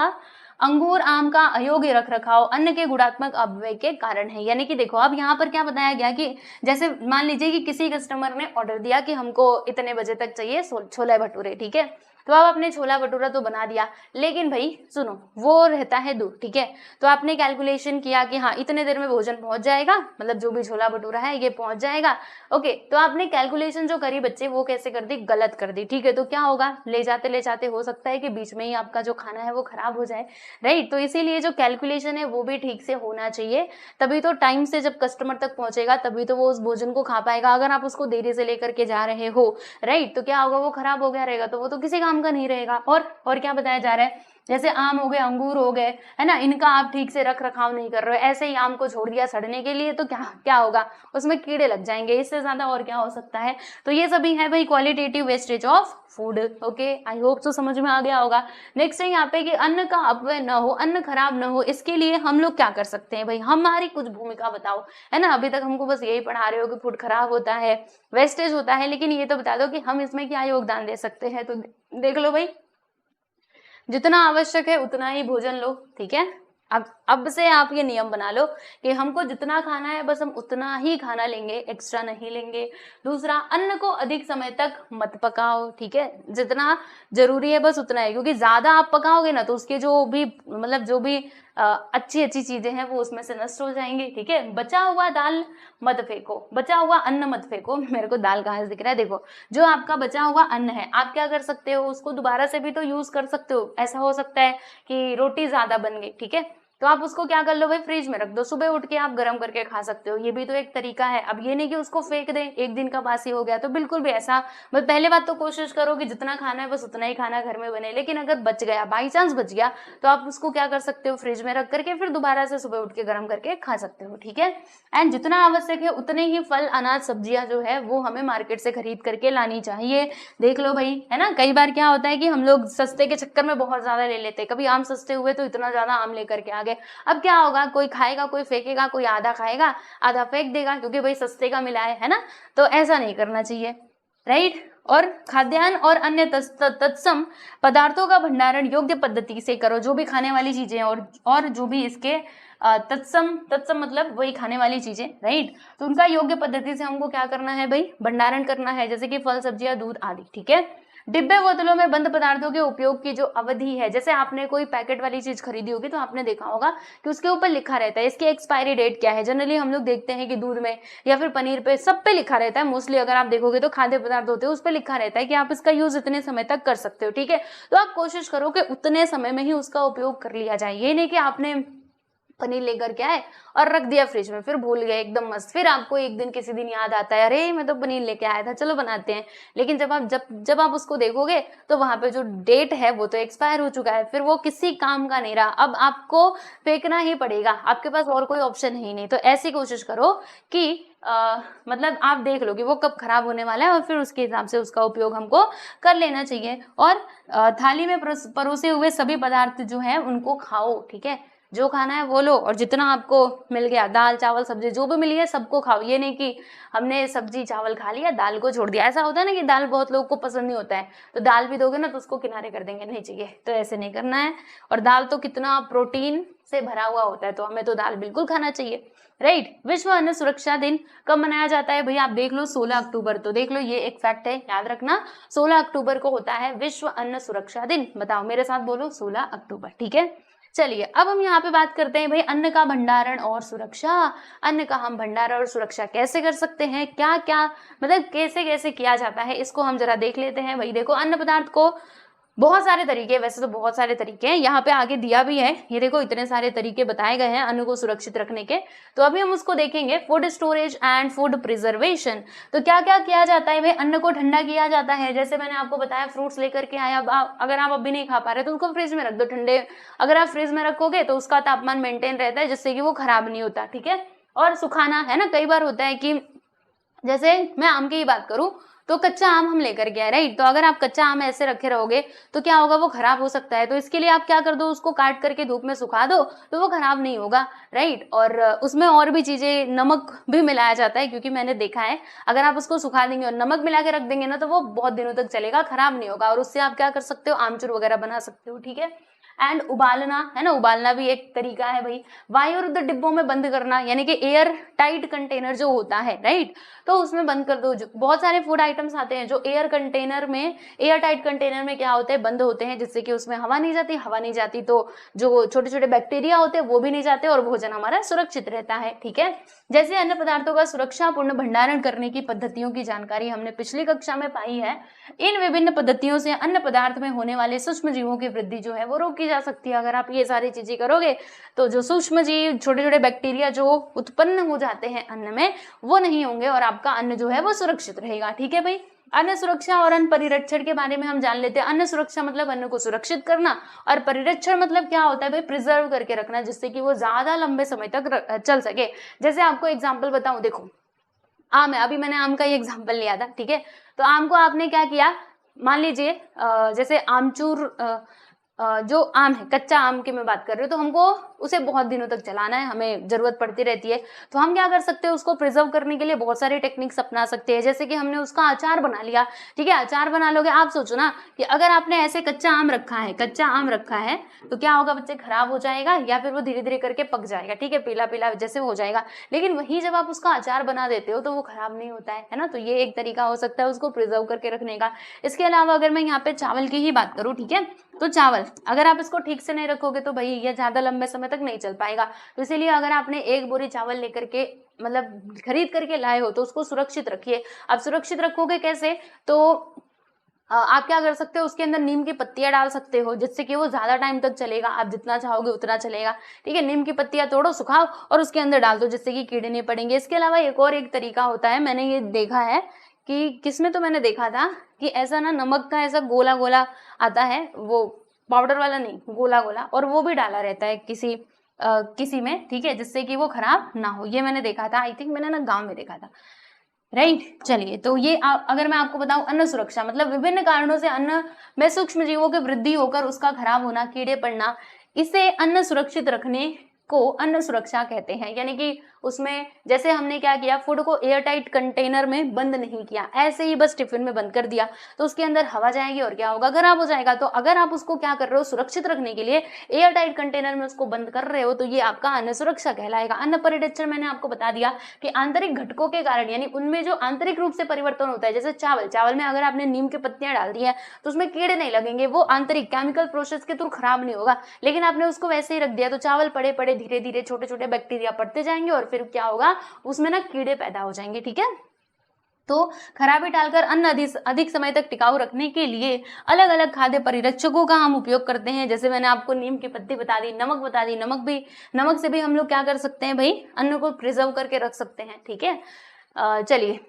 अंगूर आम का अयोग्य रख रखाव अन्न के गुणात्मक अपव्यय के कारण है। यानी कि देखो अब यहाँ पर क्या बताया गया कि जैसे मान लीजिए कि किसी कस्टमर ने ऑर्डर दिया कि हमको इतने बजे तक चाहिए छोले भटूरे, ठीक है। तो अब आपने छोला भटूरा तो बना दिया, लेकिन भाई सुनो वो रहता है दूर, ठीक है। तो आपने कैलकुलेशन किया कि हाँ इतने देर में भोजन पहुंच जाएगा, मतलब जो भी छोला भटूरा है ये पहुंच जाएगा, ओके। तो आपने कैलकुलेशन जो करी बच्चे वो कैसे कर दी, गलत कर दी, ठीक है। तो क्या होगा, ले जाते हो सकता है कि बीच में ही आपका जो खाना है वो खराब हो जाए, राइट। तो इसीलिए जो कैलकुलेशन है वो भी ठीक से होना चाहिए, तभी तो टाइम से जब कस्टमर तक पहुंचेगा तभी तो वो उस भोजन को खा पाएगा। अगर आप उसको देरी से लेकर के जा रहे हो, राइट, तो क्या होगा, वो खराब हो गया रहेगा तो वो तो किसी काम का नहीं रहेगा। और क्या बताया जा रहा है, जैसे आम हो गए, अंगूर हो गए, है ना, इनका आप ठीक से रख रखाव नहीं कर रहे हो, ऐसे ही आम को छोड़ दिया सड़ने के लिए, तो क्या क्या होगा, उसमें कीड़े लग जाएंगे, इससे ज्यादा और क्या हो सकता है। तो ये सभी है भाई qualitative wastage of food, okay. I hope तो समझ में आ गया होगा। नेक्स्ट है यहाँ पे कि अन्न का अपव्यय न हो, अन्न खराब न हो, इसके लिए हम लोग क्या कर सकते हैं भाई, हमारी कुछ भूमिका बताओ, है ना। अभी तक हमको बस यही पढ़ा रहे हो कि फूड खराब होता है, वेस्टेज होता है, लेकिन ये तो बता दो कि हम इसमें क्या योगदान दे सकते हैं। तो देख लो भाई, जितना आवश्यक है उतना ही भोजन लो, ठीक है। अब से आप ये नियम बना लो कि हमको जितना खाना है बस हम उतना ही खाना लेंगे, एक्स्ट्रा नहीं लेंगे। दूसरा, अन्न को अधिक समय तक मत पकाओ, ठीक है। जितना जरूरी है बस उतना है, क्योंकि ज्यादा आप पकाओगे ना तो उसके जो भी मतलब जो भी अच्छी अच्छी चीजें हैं वो उसमें से नष्ट हो जाएंगी, ठीक है। बचा हुआ दाल मत फेंको, बचा हुआ अन्न मत फेंको। मेरे को दाल कहाँ से दिख रहा है, देखो जो आपका बचा हुआ अन्न है आप क्या कर सकते हो, उसको दोबारा से भी तो यूज कर सकते हो। ऐसा हो सकता है कि रोटी ज्यादा बन गई, ठीक है, तो आप उसको क्या कर लो भाई, फ्रिज में रख दो, सुबह उठ के आप गर्म करके खा सकते हो, ये भी तो एक तरीका है। अब ये नहीं कि उसको फेंक दें, एक दिन का बासी हो गया, तो बिल्कुल भी ऐसा बस पहले बात तो कोशिश करो कि जितना खाना है बस उतना ही खाना घर में बने। लेकिन अगर बच गया, बाई चांस बच गया, तो आप उसको क्या कर सकते हो, फ्रिज में रख करके फिर दोबारा से सुबह उठ के गर्म करके खा सकते हो, ठीक है। एंड जितना आवश्यक है उतने ही फल, अनाज, सब्जियां जो है वो हमें मार्केट से खरीद करके लानी चाहिए। देख लो भाई, है ना, कई बार क्या होता है कि हम लोग सस्ते के चक्कर में बहुत ज्यादा ले लेते हैं। कभी आम सस्ते हुए तो इतना ज्यादा आम लेकर के आ गए, अब क्या होगा, कोई खाएगा, कोई फेंकेगा, कोई आधा खाएगा आधा फेंक देगा, क्योंकि भाई सस्ते का मिला है ना। तो ऐसा नहीं करना चाहिए, राइट। और खाद्यान्न और अन्य तत्सम पदार्थों का भंडारण योग्य पद्धति से करो, जो भी खाने वाली चीजें और जो भी इसके तत्सम मतलब वही खाने वाली चीजें, राइट। तो उनका योग्य पद्धति से हमको क्या करना है भाई, भंडारण करना है, जैसे कि फल, सब्जियां, दूध आदि, ठीक है। डिब्बे बोतलों में बंद पदार्थों के उपयोग की जो अवधि है, जैसे आपने कोई पैकेट वाली चीज खरीदी होगी तो आपने देखा होगा कि उसके ऊपर लिखा रहता है इसकी एक्सपायरी डेट क्या है। जनरली हम लोग देखते हैं कि दूध में या फिर पनीर पे, सब पे लिखा रहता है मोस्टली। अगर आप देखोगे तो खाद्य पदार्थ होते हैं उस पर लिखा रहता है कि आप इसका यूज इतने समय तक कर सकते हो, ठीक है। तो आप कोशिश करो कि उतने समय में ही उसका उपयोग कर लिया जाए। ये नहीं कि आपने पनीर लेकर के आए और रख दिया फ्रिज में, फिर भूल गए एकदम मस्त, फिर आपको एक दिन किसी दिन याद आता है, अरे मैं तो पनीर लेके आया था, चलो बनाते हैं। लेकिन जब आप उसको देखोगे तो वहां पे जो डेट है वो तो एक्सपायर हो चुका है, फिर वो किसी काम का नहीं रहा, अब आपको फेंकना ही पड़ेगा, आपके पास और कोई ऑप्शन है ही नहीं। तो ऐसी कोशिश करो कि मतलब आप देख लो कि वो कब खराब होने वाला है और फिर उसके हिसाब से उसका उपयोग हमको कर लेना चाहिए। और थाली में परोसे हुए सभी पदार्थ जो है उनको खाओ, ठीक है। जो खाना है वो लो, और जितना आपको मिल गया, दाल चावल सब्जी जो भी मिली है सबको खाओ। ये नहीं कि हमने सब्जी चावल खा लिया, दाल को छोड़ दिया। ऐसा होता है ना कि दाल बहुत लोगों को पसंद नहीं होता है, तो दाल भी दोगे ना तो उसको किनारे कर देंगे, नहीं चाहिए, तो ऐसे नहीं करना है। और दाल तो कितना प्रोटीन से भरा हुआ होता है, तो हमें तो दाल बिल्कुल खाना चाहिए, राइट। विश्व अन्न सुरक्षा दिन कब मनाया जाता है भैया, आप देख लो 16 अक्टूबर। तो देख लो ये एक फैक्ट है, याद रखना 16 अक्टूबर को होता है विश्व अन्न सुरक्षा दिन। बताओ मेरे साथ बोलो, 16 अक्टूबर, ठीक है। चलिए अब हम यहाँ पे बात करते हैं भाई अन्न का भंडारण और सुरक्षा। अन्न का हम भंडारण और सुरक्षा कैसे कर सकते हैं, क्या क्या मतलब कैसे कैसे किया जाता है, इसको हम जरा देख लेते हैं। भाई देखो, अन्न पदार्थ को बहुत सारे तरीके, वैसे तो बहुत सारे तरीके हैं, यहाँ पे आगे दिया भी है, ये देखो इतने सारे तरीके बताए गए हैं अन्न को सुरक्षित रखने के। तो अभी हम उसको देखेंगे, food storage and food preservation. तो क्या क्या किया जाता है भाई, अन्न को ठंडा किया जाता है। जैसे मैंने आपको बताया, फ्रूट्स लेकर के आए, अब अगर आप अभी नहीं खा पा रहे तो उसको फ्रिज में रख दो ठंडे। अगर आप फ्रिज में रखोगे तो उसका तापमान मेंटेन रहता है, जिससे कि वो खराब नहीं होता, ठीक है। और सुखाना है ना, कई बार होता है कि जैसे मैं आम की ही बात करूं तो कच्चा आम हम लेकर गए, राइट। तो अगर आप कच्चा आम ऐसे रखे रहोगे तो क्या होगा, वो खराब हो सकता है। तो इसके लिए आप क्या कर दो, उसको काट करके धूप में सुखा दो तो वो खराब नहीं होगा, राइट। और उसमें और भी चीजें, नमक भी मिलाया जाता है, क्योंकि मैंने देखा है अगर आप उसको सुखा देंगे और नमक मिला के रख देंगे ना तो वो बहुत दिनों तक चलेगा, खराब नहीं होगा। और उससे आप क्या कर सकते हो, आमचूर वगैरह बना सकते हो, ठीक है। एंड उबालना है ना, उबालना भी एक तरीका है भाई। वायुरुद्ध डिब्बों में बंद करना, यानी कि एयर टाइट कंटेनर जो होता है, राइट, तो उसमें बंद कर दो। बहुत सारे फूड आइटम्स आते हैं जो एयर टाइट कंटेनर में क्या होते हैं, बंद होते हैं, जिससे कि उसमें हवा नहीं जाती तो जो छोटे छोटे बैक्टीरिया होते हैं वो भी नहीं जाते और भोजन हमारा सुरक्षित रहता है, ठीक है। जैसे अन्य पदार्थों का सुरक्षापूर्ण भंडारण करने की पद्धतियों की जानकारी हमने पिछली कक्षा में पाई है। इन विभिन्न पद्धतियों से अन्न पदार्थ में होने वाले सूक्ष्म जीवों की वृद्धि जो है वो रोकी जा सकती है। अगर आप ये सारी चीजें करोगे तो जो सूक्ष्म जीव, छोटे छोटे बैक्टीरिया जो उत्पन्न हो जाते हैं अन्न में, वो नहीं होंगे और आपका अन्न जो है वो सुरक्षित रहेगा, ठीक है भाई। अन्न सुरक्षा और अन्न परिरक्षण के बारे में हम जान लेते हैं। अन्न सुरक्षा मतलब अन्न को सुरक्षित करना, और परिरक्षण मतलब क्या होता है भाई, प्रिजर्व करके रखना, जिससे कि वो ज्यादा लंबे समय तक चल सके। जैसे आपको एग्जांपल बताऊं, देखो आम है, अभी मैंने आम का ही एग्जांपल लिया था, ठीक है। तो आम को आपने क्या किया, मान लीजिए जैसे आमचूर, जो आम है, कच्चा आम की मैं बात कर रही हूँ, तो हमको उसे बहुत दिनों तक चलाना है, हमें जरूरत पड़ती रहती है। तो हम क्या कर सकते हैं, उसको प्रिजर्व करने के लिए बहुत सारे टेक्निक्स अपना सकते हैं। जैसे कि हमने उसका अचार बना लिया, ठीक है। अचार बना लोगे, आप सोचो ना कि अगर आपने ऐसे कच्चा आम रखा है तो क्या होगा बच्चे, खराब हो जाएगा या फिर वो धीरे धीरे करके पक जाएगा, ठीक है, पीला पीला जैसे हो जाएगा। लेकिन वही जब आप उसका अचार बना देते हो तो वो खराब नहीं होता है ना। तो ये एक तरीका हो सकता है उसको प्रिजर्व करके रखने का। इसके अलावा अगर मैं यहाँ पे चावल की ही बात करूँ, ठीक है, तो चावल अगर आप इसको ठीक से नहीं रखोगे तो भाई ये ज्यादा लंबे समय तक नहीं चल पाएगा। तो इसीलिए अगर आपने एक बोरी चावल लेकर के, मतलब खरीद करके लाए हो, तो उसको सुरक्षित रखिए। अब सुरक्षित रखोगे कैसे, तो आप क्या कर सकते हो, उसके अंदर नीम की पत्तियां डाल सकते हो, जिससे कि वो ज्यादा टाइम तक चलेगा। आप जितना चाहोगे उतना चलेगा, ठीक है। नीम की पत्तियां तोड़ो, सुखाओ और उसके अंदर डाल दो, जिससे कि कीड़े नहीं पड़ेंगे। इसके अलावा एक तरीका होता है, मैंने ये देखा है कि किसमें, तो मैंने देखा था कि ऐसा ना, नमक का ऐसा गोला गोला आता है, वो पाउडर वाला नहीं, गोला गोला, और वो भी डाला रहता है किसी में, ठीक है, जिससे कि वो खराब ना हो। ये मैंने देखा था, आई थिंक मैंने ना गांव में देखा था, राइट। चलिए, तो ये अगर मैं आपको बताऊं, अन्न सुरक्षा मतलब विभिन्न कारणों से अन्न में सूक्ष्म जीवों की वृद्धि होकर उसका खराब होना, कीड़े पड़ना, इसे अन्न सुरक्षित रखने को अन्न सुरक्षा कहते हैं। यानी कि उसमें जैसे हमने क्या किया, फूड को एयर टाइट कंटेनर में बंद नहीं किया, ऐसे ही बस टिफिन में बंद कर दिया, तो उसके अंदर हवा जाएगी और क्या होगा, खराब हो जाएगा। तो अगर आप उसको क्या कर रहे हो, सुरक्षित रखने के लिए एयर टाइट कंटेनर में उसको बंद कर रहे हो, तो ये आपका अन्न सुरक्षा कहलाएगा। अन्न परिरक्षण मैंने आपको बता दिया कि आंतरिक घटकों के कारण, यानी उनमें जो आंतरिक रूप से परिवर्तन होता है, जैसे चावल में अगर आपने नीम की पत्तियां डाल दी है तो उसमें कीड़े नहीं लगेंगे, वो आंतरिक केमिकल प्रोसेस के थ्रू खराब नहीं होगा। लेकिन आपने उसको वैसे ही रख दिया तो चावल पड़े पड़े धीरे धीरे छोटे छोटे बैक्टीरिया पड़ते जाएंगे और फिर क्या होगा, उसमें ना कीड़े पैदा हो जाएंगे, ठीक है। तो खराबी टालकर अन्न अधिक समय तक टिकाऊ रखने के लिए अलग अलग खाद्य परिरक्षकों का हम उपयोग करते हैं। जैसे मैंने आपको नीम की पत्ती बता दी, नमक बता दी, नमक से भी हम लोग क्या कर सकते हैं भाई, अन्न को प्रिजर्व करके रख सकते हैं, ठीक है। चलिए,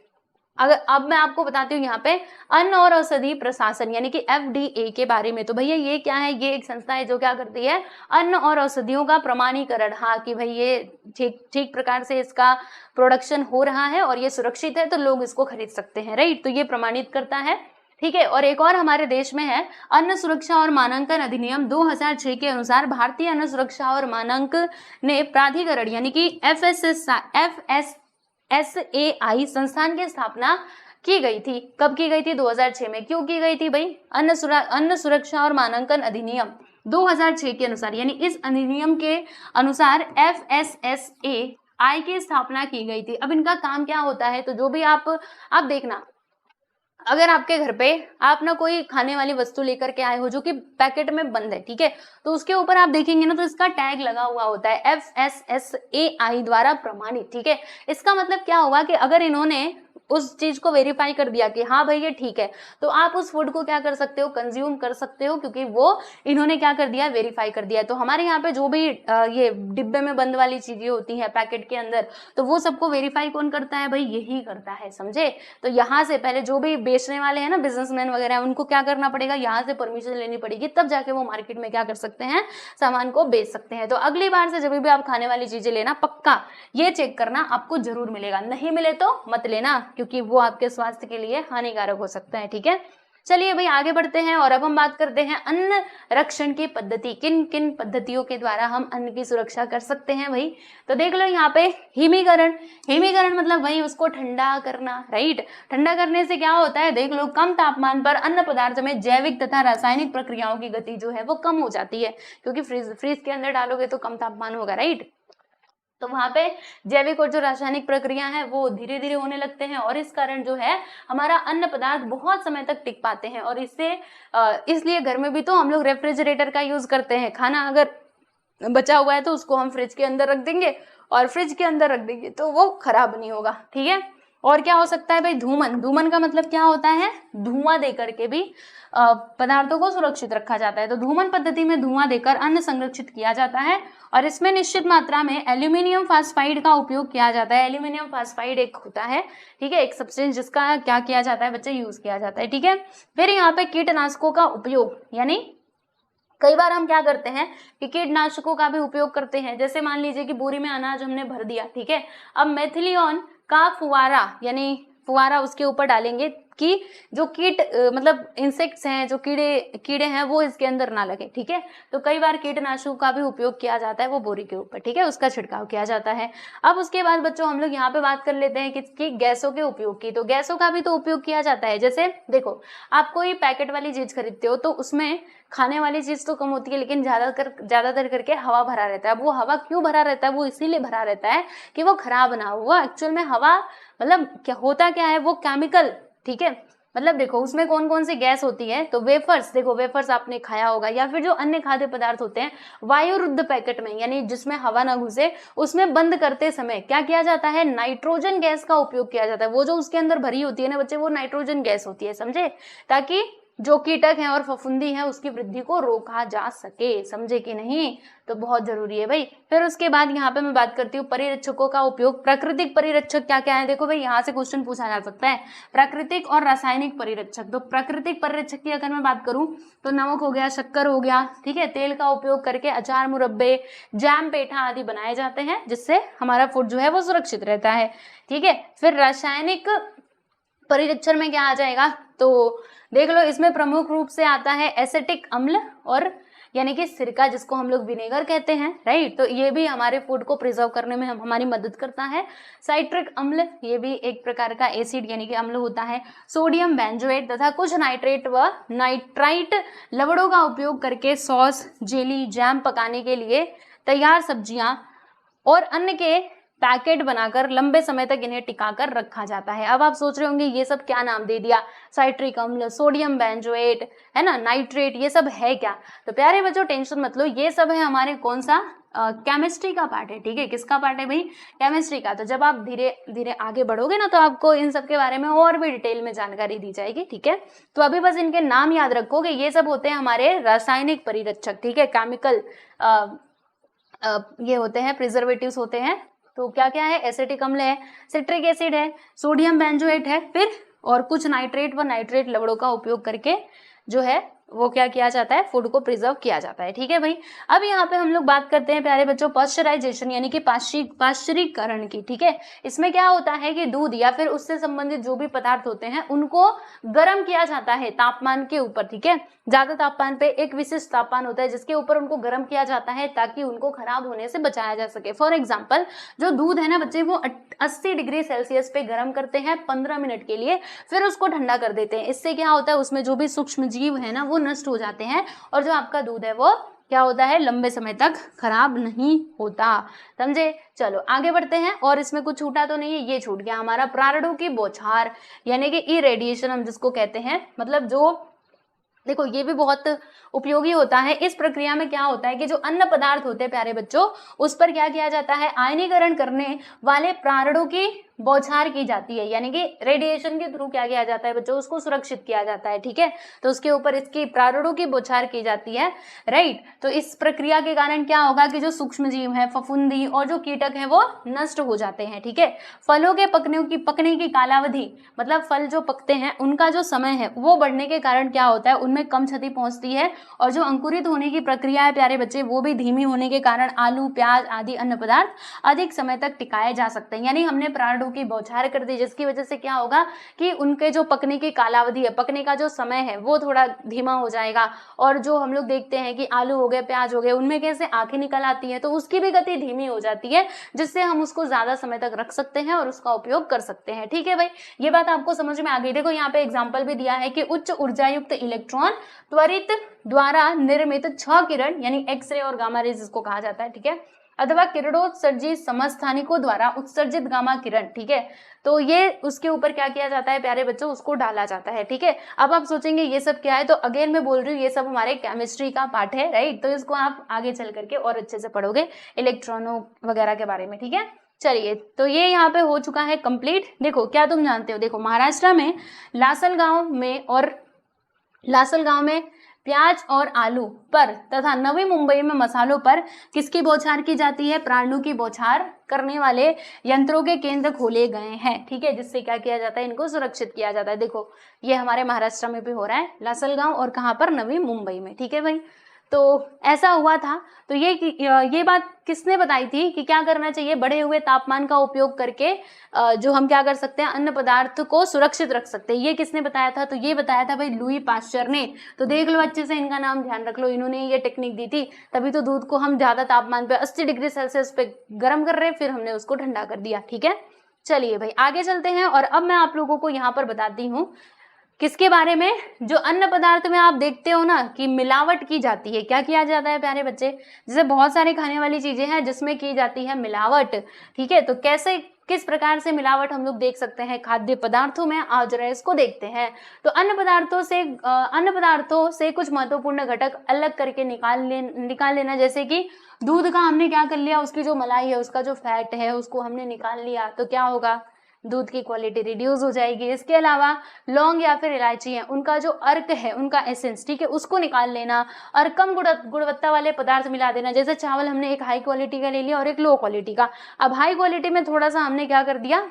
अगर अब मैं आपको बताती हूँ यहाँ पे अन्न और औषधि प्रशासन यानी कि FDA के बारे में। तो भैया ये क्या है, ये एक संस्था है जो क्या करती है, अन्न और औषधियों का प्रमाणीकरण, हाँ कि भाई ये ठीक प्रकार से इसका प्रोडक्शन हो रहा है और ये सुरक्षित है तो लोग इसको खरीद सकते हैं, राइट। तो ये प्रमाणित करता है, ठीक है। और एक और हमारे देश में है अन्न सुरक्षा और मानांकन अधिनियम 2006 के अनुसार भारतीय अन्न सुरक्षा और मानांकन प्राधिकरण यानी कि FSSAI संस्थान की स्थापना की गई थी। कब की गई थी, 2006 में। क्यों की गई थी भाई, अन्न सुरक्षा और मानांकन अधिनियम 2006 के अनुसार, यानी इस अधिनियम के अनुसार FSSAI की स्थापना की गई थी। अब इनका काम क्या होता है, तो जो भी आप देखना, अगर आपके घर पे आप ना कोई खाने वाली वस्तु लेकर के आए हो जो कि पैकेट में बंद है, ठीक है, तो उसके ऊपर आप देखेंगे ना तो इसका टैग लगा हुआ होता है FSSAI द्वारा प्रमाणित, ठीक है। इसका मतलब क्या होगा कि अगर इन्होंने उस चीज को वेरीफाई कर दिया कि हाँ भाई ये ठीक है, तो आप उस फूड को क्या कर सकते हो, कंज्यूम कर सकते हो, क्योंकि वो इन्होंने क्या कर दिया, वेरीफाई कर दिया। तो हमारे यहाँ पे जो भी ये डिब्बे में बंद वाली चीजें होती हैं पैकेट के अंदर, तो वो सबको वेरीफाई कौन करता है भाई, यही करता है, समझे। तो यहाँ से पहले जो भी बेचने वाले हैं ना, बिजनेसमैन वगैरह, उनको क्या करना पड़ेगा, यहाँ से परमिशन लेनी पड़ेगी, तब जाके वो मार्केट में क्या कर सकते हैं, सामान को बेच सकते हैं। तो अगली बार से जब भी आप खाने वाली चीजें लेना, पक्का ये चेक करना, आपको जरूर मिलेगा, नहीं मिले तो मत लेना, क्योंकि वो आपके स्वास्थ्य के लिए हानिकारक हो सकता है। ठीक है, चलिए भाई आगे बढ़ते हैं और अब हम बात करते हैं अन्न रक्षण की पद्धति। किन किन पद्धतियों के द्वारा हम अन्न की सुरक्षा कर सकते हैं भाई। तो देख लो यहाँ पे हिमीकरण। हिमीकरण मतलब वही उसको ठंडा करना, राइट। ठंडा करने से क्या होता है, देख लो कम तापमान पर अन्न पदार्थ में जैविक तथा रासायनिक प्रक्रियाओं की गति जो है वो कम हो जाती है, क्योंकि फ्रीज के अंदर डालोगे तो कम तापमान होगा, राइट। तो वहां पे जैविक और जो रासायनिक प्रक्रिया है वो धीरे धीरे होने लगते हैं और इस कारण जो है हमारा अन्न पदार्थ बहुत समय तक टिक पाते हैं। और इससे इसलिए घर में भी तो हम लोग रेफ्रिजरेटर का यूज करते हैं। खाना अगर बचा हुआ है तो उसको हम फ्रिज के अंदर रख देंगे और फ्रिज के अंदर रख देंगे तो वो खराब नहीं होगा। ठीक है, और क्या हो सकता है भाई, धूमन। धूमन का मतलब क्या होता है, धुआं दे करके भी पदार्थों को सुरक्षित रखा जाता है। तो धूमन पद्धति में धुआं देकर अन्न संरक्षित किया जाता है और इसमें निश्चित मात्रा में एल्यूमिनियम फास्फाइड का उपयोग किया जाता है। एल्यूमिनियम फास्फाइड एक होता है, ठीक है, एक सब्सटेंस जिसका क्या किया जाता है बच्चे, यूज किया जाता है। ठीक है, फिर यहाँ पे कीटनाशकों का उपयोग, यानी कई बार हम क्या करते हैं कि कीटनाशकों का भी उपयोग करते हैं। जैसे मान लीजिए कि बोरी में अनाज हमने भर दिया, ठीक है, अब मेथिलियन का फुवारा यानी फुवारा उसके ऊपर डालेंगे कि जो कीट मतलब इंसेक्ट्स हैं, जो कीड़े हैं वो इसके अंदर ना लगे। ठीक है, तो कई बार कीटनाशकों का भी उपयोग किया जाता है वो बोरी के ऊपर, ठीक है, उसका छिड़काव किया जाता है। अब उसके बाद बच्चों हम लोग यहाँ पे बात कर लेते हैं कि गैसों के उपयोग की। तो गैसों का भी तो उपयोग किया जाता है। जैसे देखो आप कोई पैकेट वाली चीज खरीदते हो तो उसमें खाने वाली चीज तो कम होती है, लेकिन ज्यादातर करके हवा भरा रहता है। अब वो हवा क्यों भरा रहता है, वो इसीलिए भरा रहता है कि वो खराब ना हो। वो एक्चुअल में हवा मतलब क्या होता क्या है, वो केमिकल, ठीक है, मतलब देखो उसमें कौन कौन सी गैस होती है। तो वेफर्स, देखो वेफर्स आपने खाया होगा, या फिर जो अन्य खाद्य पदार्थ होते हैं वायुरुद्ध पैकेट में, यानी जिसमें हवा ना घुसे, उसमें बंद करते समय क्या किया जाता है, नाइट्रोजन गैस का उपयोग किया जाता है। वो जो उसके अंदर भरी होती है ना बच्चे, वो नाइट्रोजन गैस होती है, समझे, ताकि जो कीटक हैं और फफूंदी है उसकी वृद्धि को रोका जा सके। समझे कि नहीं, तो बहुत जरूरी है भाई। फिर उसके बाद यहाँ पे मैं बात करती हूँ परिरक्षकों का उपयोग। प्राकृतिक परिरक्षक क्या क्या है, देखो भाई यहाँ से क्वेश्चन पूछा जा सकता है, प्राकृतिक और रासायनिक परिरक्षक। तो प्राकृतिक परिरक्षक की अगर मैं बात करूं तो नमक हो गया, शक्कर हो गया, ठीक है, तेल का उपयोग करके अचार, मुरब्बे, जैम, पेठा आदि बनाए जाते हैं, जिससे हमारा फूड जो है वो सुरक्षित रहता है। ठीक है, फिर रासायनिक परिरक्षण में क्या आ जाएगा, तो देख लो इसमें प्रमुख रूप से आता है एसिटिक अम्ल और यानी कि सिरका, जिसको हम लोग विनेगर कहते हैं, राइट। तो ये भी हमारे फूड को प्रिजर्व करने में हमारी मदद करता है। साइट्रिक अम्ल, ये भी एक प्रकार का एसिड यानी कि अम्ल होता है। सोडियम बेंजोएट तथा कुछ नाइट्रेट व नाइट्राइट लवणों का उपयोग करके सॉस, जेली, जैम पकाने के लिए तैयार सब्जियां और अन्य के पैकेट बनाकर लंबे समय तक इन्हें टिकाकर रखा जाता है। अब आप सोच रहे होंगे ये सब क्या नाम दे दिया, साइट्रिक अम्ल, सोडियम बेंजोएट, है ना, नाइट्रेट, ये सब है क्या। तो प्यारे बच्चों टेंशन मत लो, ये सब है हमारे कौन सा केमिस्ट्री का पार्ट है। ठीक है, किसका पार्ट है भाई, केमिस्ट्री का। तो जब आप धीरे धीरे आगे बढ़ोगे ना तो आपको इन सब के बारे में और भी डिटेल में जानकारी दी जाएगी। ठीक है, तो अभी बस इनके नाम याद रखोगे। ये सब होते हैं हमारे रासायनिक परिरक्षक, ठीक है, केमिकल ये होते हैं, प्रिजर्वेटिव्स होते हैं। तो क्या क्या है, एसिटिक अम्ल है, सिट्रिक एसिड है, सोडियम बेंजोएट है, फिर और कुछ नाइट्रेट व नाइट्रेट लवणों का उपयोग करके जो है वो क्या किया जाता है, फूड को प्रिजर्व किया जाता है। ठीक है भाई, अब यहाँ पे हम लोग बात करते हैं प्यारे बच्चों पाश्चराइजेशन यानी कि पाश्चरीकरण की। ठीक है, इसमें क्या होता है कि दूध या फिर उससे संबंधित जो भी पदार्थ होते हैं उनको गर्म किया जाता है तापमान के ऊपर। ठीक है, ज्यादा तापमान पे एक विशिष्ट तापमान होता है जिसके ऊपर उनको गर्म किया जाता है ताकि उनको खराब होने से बचाया जा सके। फॉर एग्जाम्पल जो दूध है ना बच्चे, वो 80 डिग्री सेल्सियस पे गर्म करते हैं 15 मिनट के लिए, फिर उसको ठंडा कर देते हैं। इससे क्या होता है, उसमें जो भी सूक्ष्म जीव है ना वो नष्ट हो जाते हैं और जो आपका दूध है वो क्या होता है, लंबे समय तक खराब नहीं होता। समझे, चलो आगे बढ़ते हैं। और इसमें कुछ छूटा तो नहीं है, ये छूट गया हमारा प्राणों की बौछार यानी कि इरेडिएशन हम जिसको कहते हैं। मतलब जो देखो ये भी बहुत उपयोगी होता है। इस प्रक्रिया में क्या होता है कि जो अन्न पदार्थ होते हैं प्यारे बच्चों, उस पर क्या किया जाता है, आयनीकरण करने वाले प्राणों की बौछार की जाती है, यानी कि रेडिएशन के थ्रू क्या किया जाता है बच्चों, उसको सुरक्षित किया जाता है। ठीक है, तो उसके ऊपर इसकी प्राणों की बौछार की जाती है, राइट। तो इस प्रक्रिया के कारण क्या होगा कि जो सूक्ष्म जीव है, फफूंदी और जो कीटक है वो नष्ट हो जाते हैं। ठीक है, फलों के पकने की कालावधि, मतलब फल जो पकते हैं उनका जो समय है वो बढ़ने के कारण क्या होता है, उनमें कम क्षति पहुंचती है और जो अंकुरित होने की प्रक्रिया है प्यारे बच्चे वो भी धीमी होने के कारण आलू, प्याज आदि अन्न पदार्थ अधिक समय तक टिकाए जा सकते हैं। यानी हमने प्राणों आलू की बौछार कर दी, जिसकी वजह से क्या होगा कि उनके जो पकने की कालावधि है, पकने का जो समय है वो थोड़ा धीमा हो जाएगा। और जो हम लोग देखते हैं कि आलू हो गए, प्याज हो गए, उनमें कैसे आंखें निकल आती हैं, तो उसकी भी गति धीमी हो जाती है, जिससे हम उसको ज्यादा समय तक रख सकते हैं और उसका उपयोग कर सकते हैं। ठीक है भाई, ये बात आपको समझ में आ गई। देखो यहाँ पे एग्जाम्पल भी दिया है कि उच्च ऊर्जा युक्त इलेक्ट्रॉन त्वरित द्वारा निर्मित 6 किरण यानी एक्सरे और गामा रेज इसको कहा जाता है, ठीक है, अथवा किरणोत्सर्जी समस्थानिकों द्वारा उत्सर्जित गामा किरण, ठीक है, तो ये उसके ऊपर क्या किया जाता है प्यारे बच्चों, उसको डाला जाता है। ठीक है, अब आप सोचेंगे ये सब क्या है, तो अगेन मैं बोल रही हूँ ये सब हमारे केमिस्ट्री का पार्ट है, राइट, तो इसको आप आगे चल करके और अच्छे से पढ़ोगे इलेक्ट्रॉनों वगैरह के बारे में। ठीक है, चलिए, तो ये यहाँ पे हो चुका है कंप्लीट। देखो क्या तुम जानते हो, देखो महाराष्ट्र में लासल गांव में प्याज और आलू पर तथा नवी मुंबई में मसालों पर किसकी बौछार की जाती है, प्राणु की बौछार करने वाले यंत्रों के केंद्र खोले गए हैं। ठीक है, जिससे क्या किया जाता है, इनको सुरक्षित किया जाता है। देखो ये हमारे महाराष्ट्र में भी हो रहा है, लासलगांव, और कहाँ पर, नवी मुंबई में। ठीक है भाई, तो ऐसा हुआ था। तो ये बात किसने बताई थी कि क्या करना चाहिए, बढ़े हुए तापमान का उपयोग करके जो हम क्या कर सकते हैं, अन्न पदार्थ को सुरक्षित रख सकते हैं। ये किसने बताया था, तो ये बताया था भाई लुई पाश्चर ने। तो देख लो अच्छे से, इनका नाम ध्यान रख लो, इन्होंने ये टेक्निक दी थी, तभी तो दूध को हम ज्यादा तापमान पे 80 डिग्री सेल्सियस पे गर्म कर रहे हैं, फिर हमने उसको ठंडा कर दिया। ठीक है, चलिए भाई आगे चलते हैं। और अब मैं आप लोगों को यहाँ पर बताती हूँ किसके बारे में, जो अन्न पदार्थ में आप देखते हो ना कि मिलावट की जाती है। क्या किया जाता है प्यारे बच्चे, जैसे बहुत सारी खाने वाली चीजें हैं जिसमें की जाती है मिलावट। ठीक है, तो कैसे, किस प्रकार से मिलावट हम लोग देख सकते हैं खाद्य पदार्थों में, आज जरा इसको देखते हैं। तो अन्न पदार्थों से कुछ महत्वपूर्ण घटक अलग करके निकाल लेना, जैसे कि दूध का हमने क्या कर लिया, उसकी जो मलाई है, उसका जो फैट है, उसको हमने निकाल लिया, तो क्या होगा, दूध की क्वालिटी रिड्यूस हो जाएगी। इसके अलावा लौंग या फिर इलायची है, उनका जो अर्क है, उनका एसेंस, ठीक है, उसको निकाल लेना। और कम गुणवत्ता वाले पदार्थ मिला देना, जैसे चावल हमने एक हाई क्वालिटी का ले लिया और एक लो क्वालिटी का। अब हाई क्वालिटी में थोड़ा सा हमने क्या कर दिया,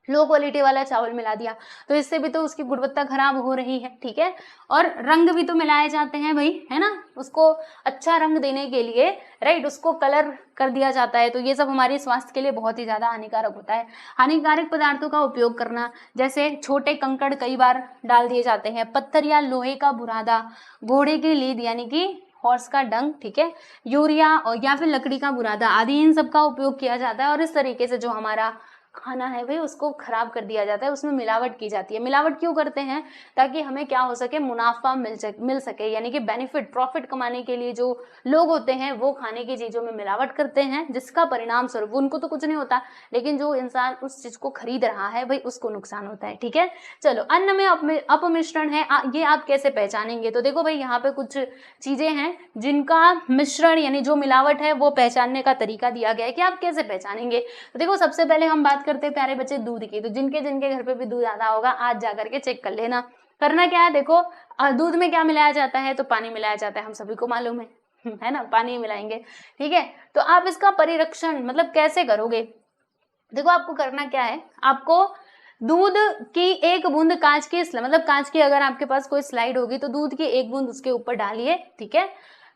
लो क्वालिटी वाला चावल मिला दिया, तो इससे भी तो उसकी गुणवत्ता खराब हो रही है। ठीक है, और रंग भी तो मिलाए जाते हैं भाई, है ना, उसको अच्छा रंग देने के लिए, राइट, उसको कलर कर दिया जाता है। तो ये सब हमारे स्वास्थ्य के लिए बहुत ही ज्यादा हानिकारक होता है। हानिकारक पदार्थों का उपयोग करना, जैसे छोटे कंकड़ कई बार डाल दिए जाते हैं, पत्थर या लोहे का बुरादा, घोड़े की लीद यानी कि हॉर्स का डंग, ठीक है, यूरिया और या फिर लकड़ी का बुरादा आदि, इन सब का उपयोग किया जाता है। और इस तरीके से जो हमारा खाना है भाई उसको खराब कर दिया जाता है, उसमें मिलावट की जाती है। मिलावट क्यों करते हैं, ताकि हमें क्या हो सके, मुनाफा मिल सके, यानी कि बेनिफिट, प्रॉफिट कमाने के लिए जो लोग होते हैं वो खाने की चीजों में मिलावट करते हैं, जिसका परिणाम स्वरूप उनको तो कुछ नहीं होता, लेकिन जो इंसान उस चीज को खरीद रहा है भाई उसको नुकसान होता है। ठीक है, चलो, अन्न में अपमिश्रण है, ये आप कैसे पहचानेंगे, तो देखो भाई यहाँ पे कुछ चीजें हैं जिनका मिश्रण यानी जो मिलावट है वो पहचानने का तरीका दिया गया है कि आप कैसे पहचानेंगे। तो देखो सबसे पहले हम बात करते हैं प्यारे बच्चे दूध की। तो जिनके जिनके घर पे भी दूध आता होगा, आज जाकर के चेक कर लेना। करना क्या है, देखो दूध में क्या मिलाया जाता है, तो पानी मिलाया जाता है, हम सभी को मालूम है ना, पानी मिलाएंगे। ठीक है, तो आप इसका परिरक्षण मतलब कैसे करोगे, देखो आपको करना क्या है, आपको दूध की एक बूंद कांच की, मतलब कांच की अगर आपके पास कोई स्लाइड होगी तो दूध की एक बूंद उसके ऊपर डालिए। ठीक है,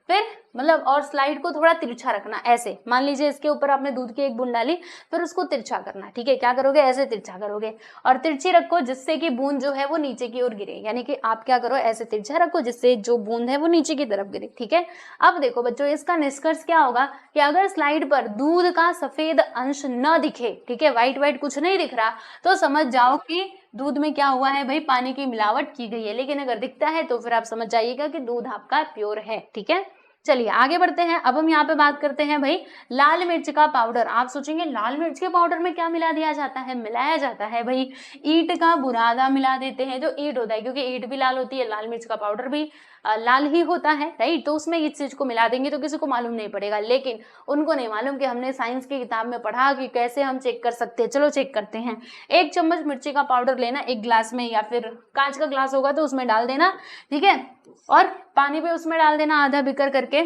फिर मतलब और स्लाइड को थोड़ा तिरछा रखना, ऐसे मान लीजिए इसके ऊपर आपने दूध की एक बूंद डाली, फिर उसको तिरछा करना। ठीक है, क्या करोगे, ऐसे तिरछा करोगे और तिरछी रखो जिससे कि बूंद जो है वो नीचे की ओर गिरे, यानी कि आप क्या करो, ऐसे तिरछा रखो जिससे जो बूंद है वो नीचे की तरफ गिरे। ठीक है, अब देखो बच्चों, इसका निष्कर्ष क्या होगा कि अगर स्लाइड पर दूध का सफेद अंश न दिखे, ठीक है, व्हाइट कुछ नहीं दिख रहा, तो समझ जाओ कि दूध में क्या हुआ है भाई, पानी की मिलावट की गई है। लेकिन अगर दिखता है तो फिर आप समझ जाइएगा कि दूध आपका प्योर है। ठीक है, चलिए आगे बढ़ते हैं। अब हम यहाँ पे बात करते हैं भाई लाल मिर्च का पाउडर। आप सोचेंगे लाल मिर्च के पाउडर में क्या मिला दिया जाता है, मिलाया जाता है भाई ईंट का बुरादा मिला देते हैं। जो ईंट होता है, क्योंकि ईंट भी लाल होती है, लाल मिर्च का पाउडर भी लाल ही होता है, राइट, तो उसमें इस चीज को मिला देंगे तो किसी को मालूम नहीं पड़ेगा। लेकिन उनको नहीं मालूम कि हमने साइंस की किताब में पढ़ा कि कैसे हम चेक कर सकते हैं। चलो चेक करते हैं। 1 चम्मच मिर्ची का पाउडर लेना, एक ग्लास में या फिर कांच का ग्लास होगा तो उसमें डाल देना। ठीक है, और पानी भी उसमें डाल देना आधा बिकर करके,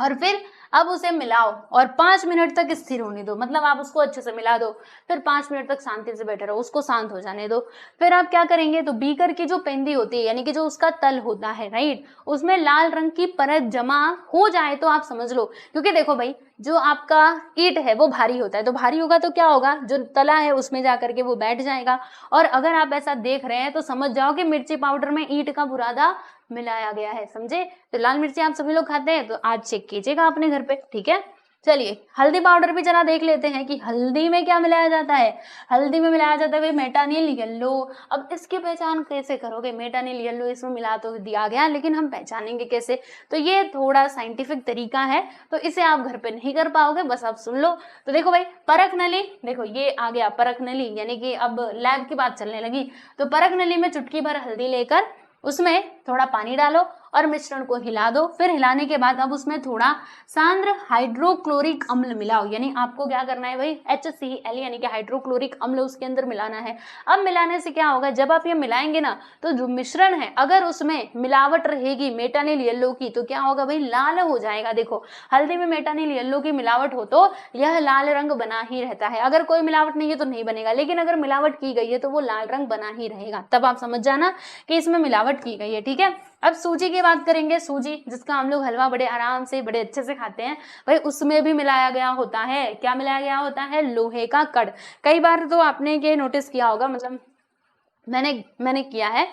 और फिर अब उसे मिलाओ और 5 मिनट तक स्थिर होने दो, मतलब आप उसको अच्छे से मिला दो, फिर 5 मिनट तक शांति से बैठे रहो, उसको शांत हो जाने दो। फिर आप क्या करेंगे, तो बीकर की जो पेंदी होती है, यानी कि जो उसका तल होता है, राइट, उसमें लाल रंग की परत जमा हो जाए तो आप समझ लो, क्योंकि देखो भाई जो आपका ईंट है वो भारी होता है, तो भारी होगा तो क्या होगा, जो तला है उसमें जा करके वो बैठ जाएगा। और अगर आप ऐसा देख रहे हैं तो समझ जाओ कि मिर्ची पाउडर में ईंट का बुरादा मिलाया गया है, समझे। तो लाल मिर्ची आप सभी लोग खाते हैं तो आज चेक कीजिएगा अपने घर पे, ठीक है। चलिए हल्दी पाउडर भी जरा देख लेते हैं कि हल्दी में क्या मिलाया जाता है। हल्दी में मिलाया जाता है भाई मेटानिल येलो। अब इसकी पहचान कैसे करोगे, मेटानिल येलो इसमें मिला तो दिया गया, लेकिन हम पहचानेंगे कैसे, तो ये थोड़ा साइंटिफिक तरीका है, तो इसे आप घर पे नहीं कर पाओगे, बस आप सुन लो। तो देखो भाई परख नली, देखो ये आ गया परख नली, यानी कि अब लैब की बात चलने लगी। तो परख नली में चुटकी भर हल्दी लेकर उसमें थोड़ा पानी डालो और मिश्रण को हिला दो। फिर हिलाने के बाद अब उसमें थोड़ा सांद्र हाइड्रोक्लोरिक अम्ल मिलाओ, यानी आपको क्या करना है भाई, HCl यानी कि हाइड्रोक्लोरिक अम्ल उसके अंदर मिलाना है। अब मिलाने से क्या होगा, जब आप ये मिलाएंगे ना तो जो मिश्रण है अगर उसमें मिलावट रहेगी मेटानिल येलो की तो क्या होगा भाई, लाल हो जाएगा। देखो हल्दी में मेटानिल येलो की मिलावट हो तो यह लाल रंग बना ही रहता है, अगर कोई मिलावट नहीं है तो नहीं बनेगा, लेकिन अगर मिलावट की गई है तो वो लाल रंग बना ही रहेगा। तब आप समझ जाना कि इसमें मिलावट की गई है, ठीक है। अब सूजी की बात करेंगे, सूजी जिसका हम लोग हलवा बड़े आराम से बड़े अच्छे से खाते हैं, भाई उसमें भी मिलाया गया होता है, क्या मिलाया गया होता है, लोहे का कड़। कई बार तो आपने ये नोटिस किया होगा, मतलब मैंने किया है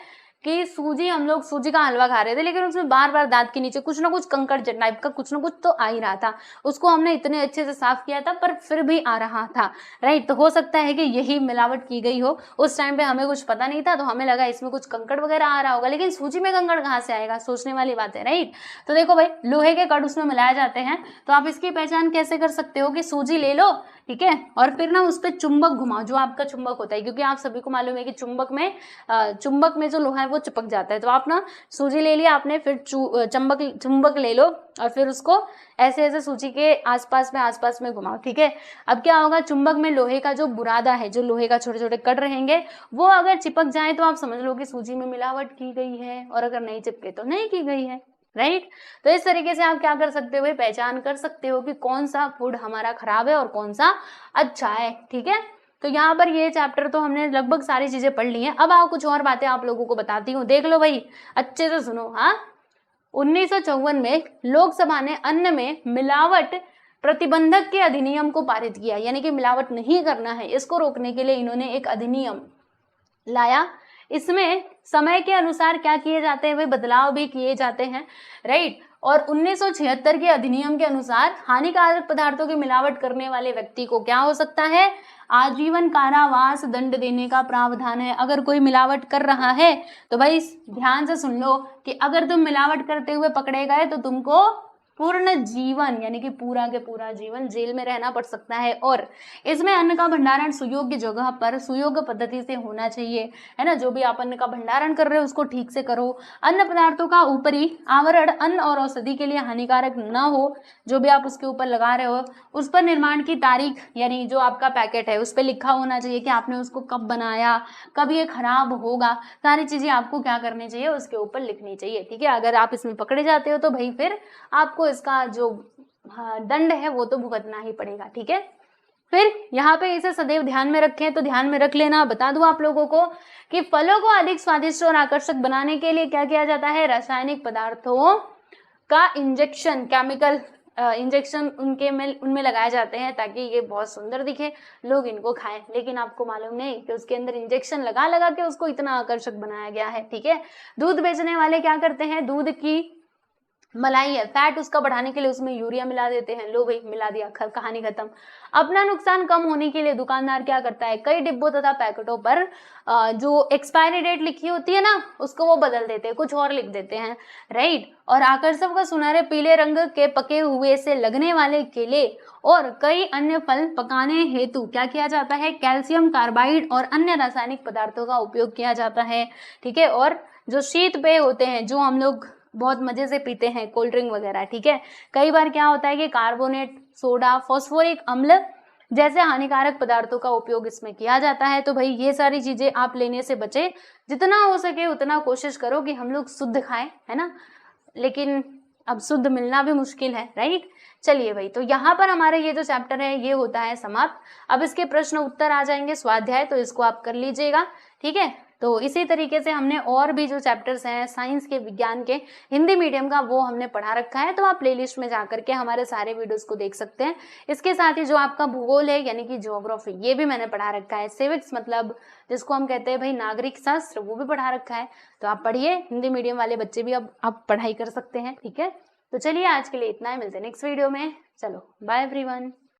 कि सूजी, हम लोग सूजी का हलवा खा रहे थे लेकिन उसमें बार बार दांत के नीचे कुछ ना कुछ कंकड़ टाइप का कुछ ना कुछ तो आ ही रहा था। उसको हमने इतने अच्छे से साफ किया था पर फिर भी आ रहा था, राइट। तो हो सकता है कि यही मिलावट की गई हो, उस टाइम पे हमें कुछ पता नहीं था तो हमें लगा इसमें कुछ कंकड़ वगैरह आ रहा होगा, लेकिन सूजी में कंकड़ कहाँ से आएगा, सोचने वाली बात है, राइट। तो देखो भाई लोहे के कड़ उसमें मिलाए जाते हैं, तो आप इसकी पहचान कैसे कर सकते हो कि सूजी ले लो, ठीक है, और फिर ना उस पर चुंबक घुमाओ, जो आपका चुंबक होता है, क्योंकि आप सभी को मालूम है कि चुंबक में जो लोहा है वो चिपक जाता है। तो आप ना सूजी ले लिया आपने, फिर चुंबक ले लो और फिर उसको ऐसे ऐसे सूजी के आसपास में घुमाओ, ठीक है। अब क्या होगा, चुंबक में लोहे का जो बुरादा है, जो लोहे का छोटे छोटे कण रहेंगे, वो अगर चिपक जाए तो आप समझ लो कि सूजी में मिलावट की गई है, और अगर नहीं चिपके तो नहीं की गई है, राइट। तो इस तरीके से आप क्या कर सकते हो, पहचान कर सकते हो कि कौन सा फूड हमारा खराब है और कौन सा अच्छा है, ठीक है। तो यहाँ पर ये चैप्टर तो हमने लगभग सारी चीजें पढ़ ली हैं। अब आओ कुछ और बातें आप लोगों को बताती हूँ, देख लो भाई अच्छे से सुनो। हाँ, 1954 में लोकसभा ने अन्न में मिलावट प्रतिबंधक के अधिनियम को पारित किया, यानी कि मिलावट नहीं करना है, इसको रोकने के लिए इन्होंने एक अधिनियम लाया। इसमें समय के अनुसार क्या किए जाते हैं, वे बदलाव भी किए जाते हैं, राइट। और 1976 के अधिनियम के अनुसार हानिकारक पदार्थों की मिलावट करने वाले व्यक्ति को क्या हो सकता है, आजीवन कारावास दंड देने का प्रावधान है। अगर कोई मिलावट कर रहा है तो भाई ध्यान से सुन लो कि अगर तुम मिलावट करते हुए पकड़े गए तो तुमको पूर्ण जीवन, यानी कि पूरा के पूरा जीवन जेल में रहना पड़ सकता है। और इसमें अन्न का भंडारण सुयोग्य जगह पर सुयोग्य पद्धति से होना चाहिए, है ना। जो भी आप अन्न का भंडारण कर रहे हो उसको ठीक से करो। अन्न पदार्थों का ऊपरी आवरण अन्न और औषधि के लिए हानिकारक न हो, जो भी आप उसके ऊपर लगा रहे हो उस पर निर्माण की तारीख, यानी जो आपका पैकेट है उस पर लिखा होना चाहिए कि आपने उसको कब बनाया, कब ये खराब होगा, सारी चीजें आपको क्या करनी चाहिए, उसके ऊपर लिखनी चाहिए, ठीक है। अगर आप इसमें पकड़े जाते हो तो भाई फिर आपको इसका जो दंड है वो तो भुगतना ही पड़ेगा, ठीक है। फिर यहाँ पे इसे सदैव ध्यान में रखें, तो ध्यान में रख लेना। बता दूं आप लोगों को कि फलों को अधिक स्वादिष्ट और आकर्षक बनाने के लिए क्या किया जाता है, रासायनिक पदार्थों का इंजेक्शन, केमिकल इंजेक्शन उनमें लगाए जाते हैं ताकि ये बहुत सुंदर दिखे, लोग इनको खाएं। लेकिन आपको मालूम नहीं कि उसके अंदर इंजेक्शन लगा लगा के उसको इतना आकर्षक बनाया गया है, ठीक है। दूध बेचने वाले क्या करते हैं, दूध की मलाई है, फैट उसका बढ़ाने के लिए उसमें यूरिया मिला देते हैं, लो भाई मिला दिया, कहानी खत्म। अपना नुकसान कम होने के लिए दुकानदार क्या करता है, कई डिब्बों तथा पैकेटों पर जो एक्सपायरी डेट लिखी होती है ना उसको वो बदल देते हैं, कुछ और लिख देते हैं, राइट। और आकर्षक व सुनहरे पीले रंग के पके हुए से लगने वाले केले और कई अन्य फल पकाने हेतु क्या किया जाता है, कैल्शियम कार्बाइड और अन्य रासायनिक पदार्थों का उपयोग किया जाता है, ठीक है। और जो शीत पेय होते हैं, जो हम लोग बहुत मजे से पीते हैं, कोल्ड ड्रिंक वगैरह, ठीक है, कई बार क्या होता है कि कार्बोनेट सोडा फॉस्फोरिक अम्ल जैसे हानिकारक पदार्थों का उपयोग इसमें किया जाता है। तो भाई ये सारी चीजें आप लेने से बचे, जितना हो सके उतना कोशिश करो कि हम लोग शुद्ध खाएं, है ना, लेकिन अब शुद्ध मिलना भी मुश्किल है, राइट। चलिए भाई, तो यहाँ पर हमारे ये जो चैप्टर है ये होता है समाप्त। अब इसके प्रश्न उत्तर आ जाएंगे स्वाध्याय, तो इसको आप कर लीजिएगा, ठीक है। तो इसी तरीके से हमने और भी जो चैप्टर्स हैं साइंस के, विज्ञान के, हिंदी मीडियम का, वो हमने पढ़ा रखा है। तो आप प्लेलिस्ट में जाकर के हमारे सारे वीडियोस को देख सकते हैं। इसके साथ ही जो आपका भूगोल है यानी कि ज्योग्राफी, ये भी मैंने पढ़ा रखा है। सिविक्स मतलब जिसको हम कहते हैं भाई नागरिक शास्त्र, वो भी पढ़ा रखा है। तो आप पढ़िए, हिंदी मीडियम वाले बच्चे भी अब आप पढ़ाई कर सकते हैं। ठीक है, तो चलिए आज के लिए इतना ही, मिलते हैं नेक्स्ट वीडियो में। चलो बाय एवरीवन।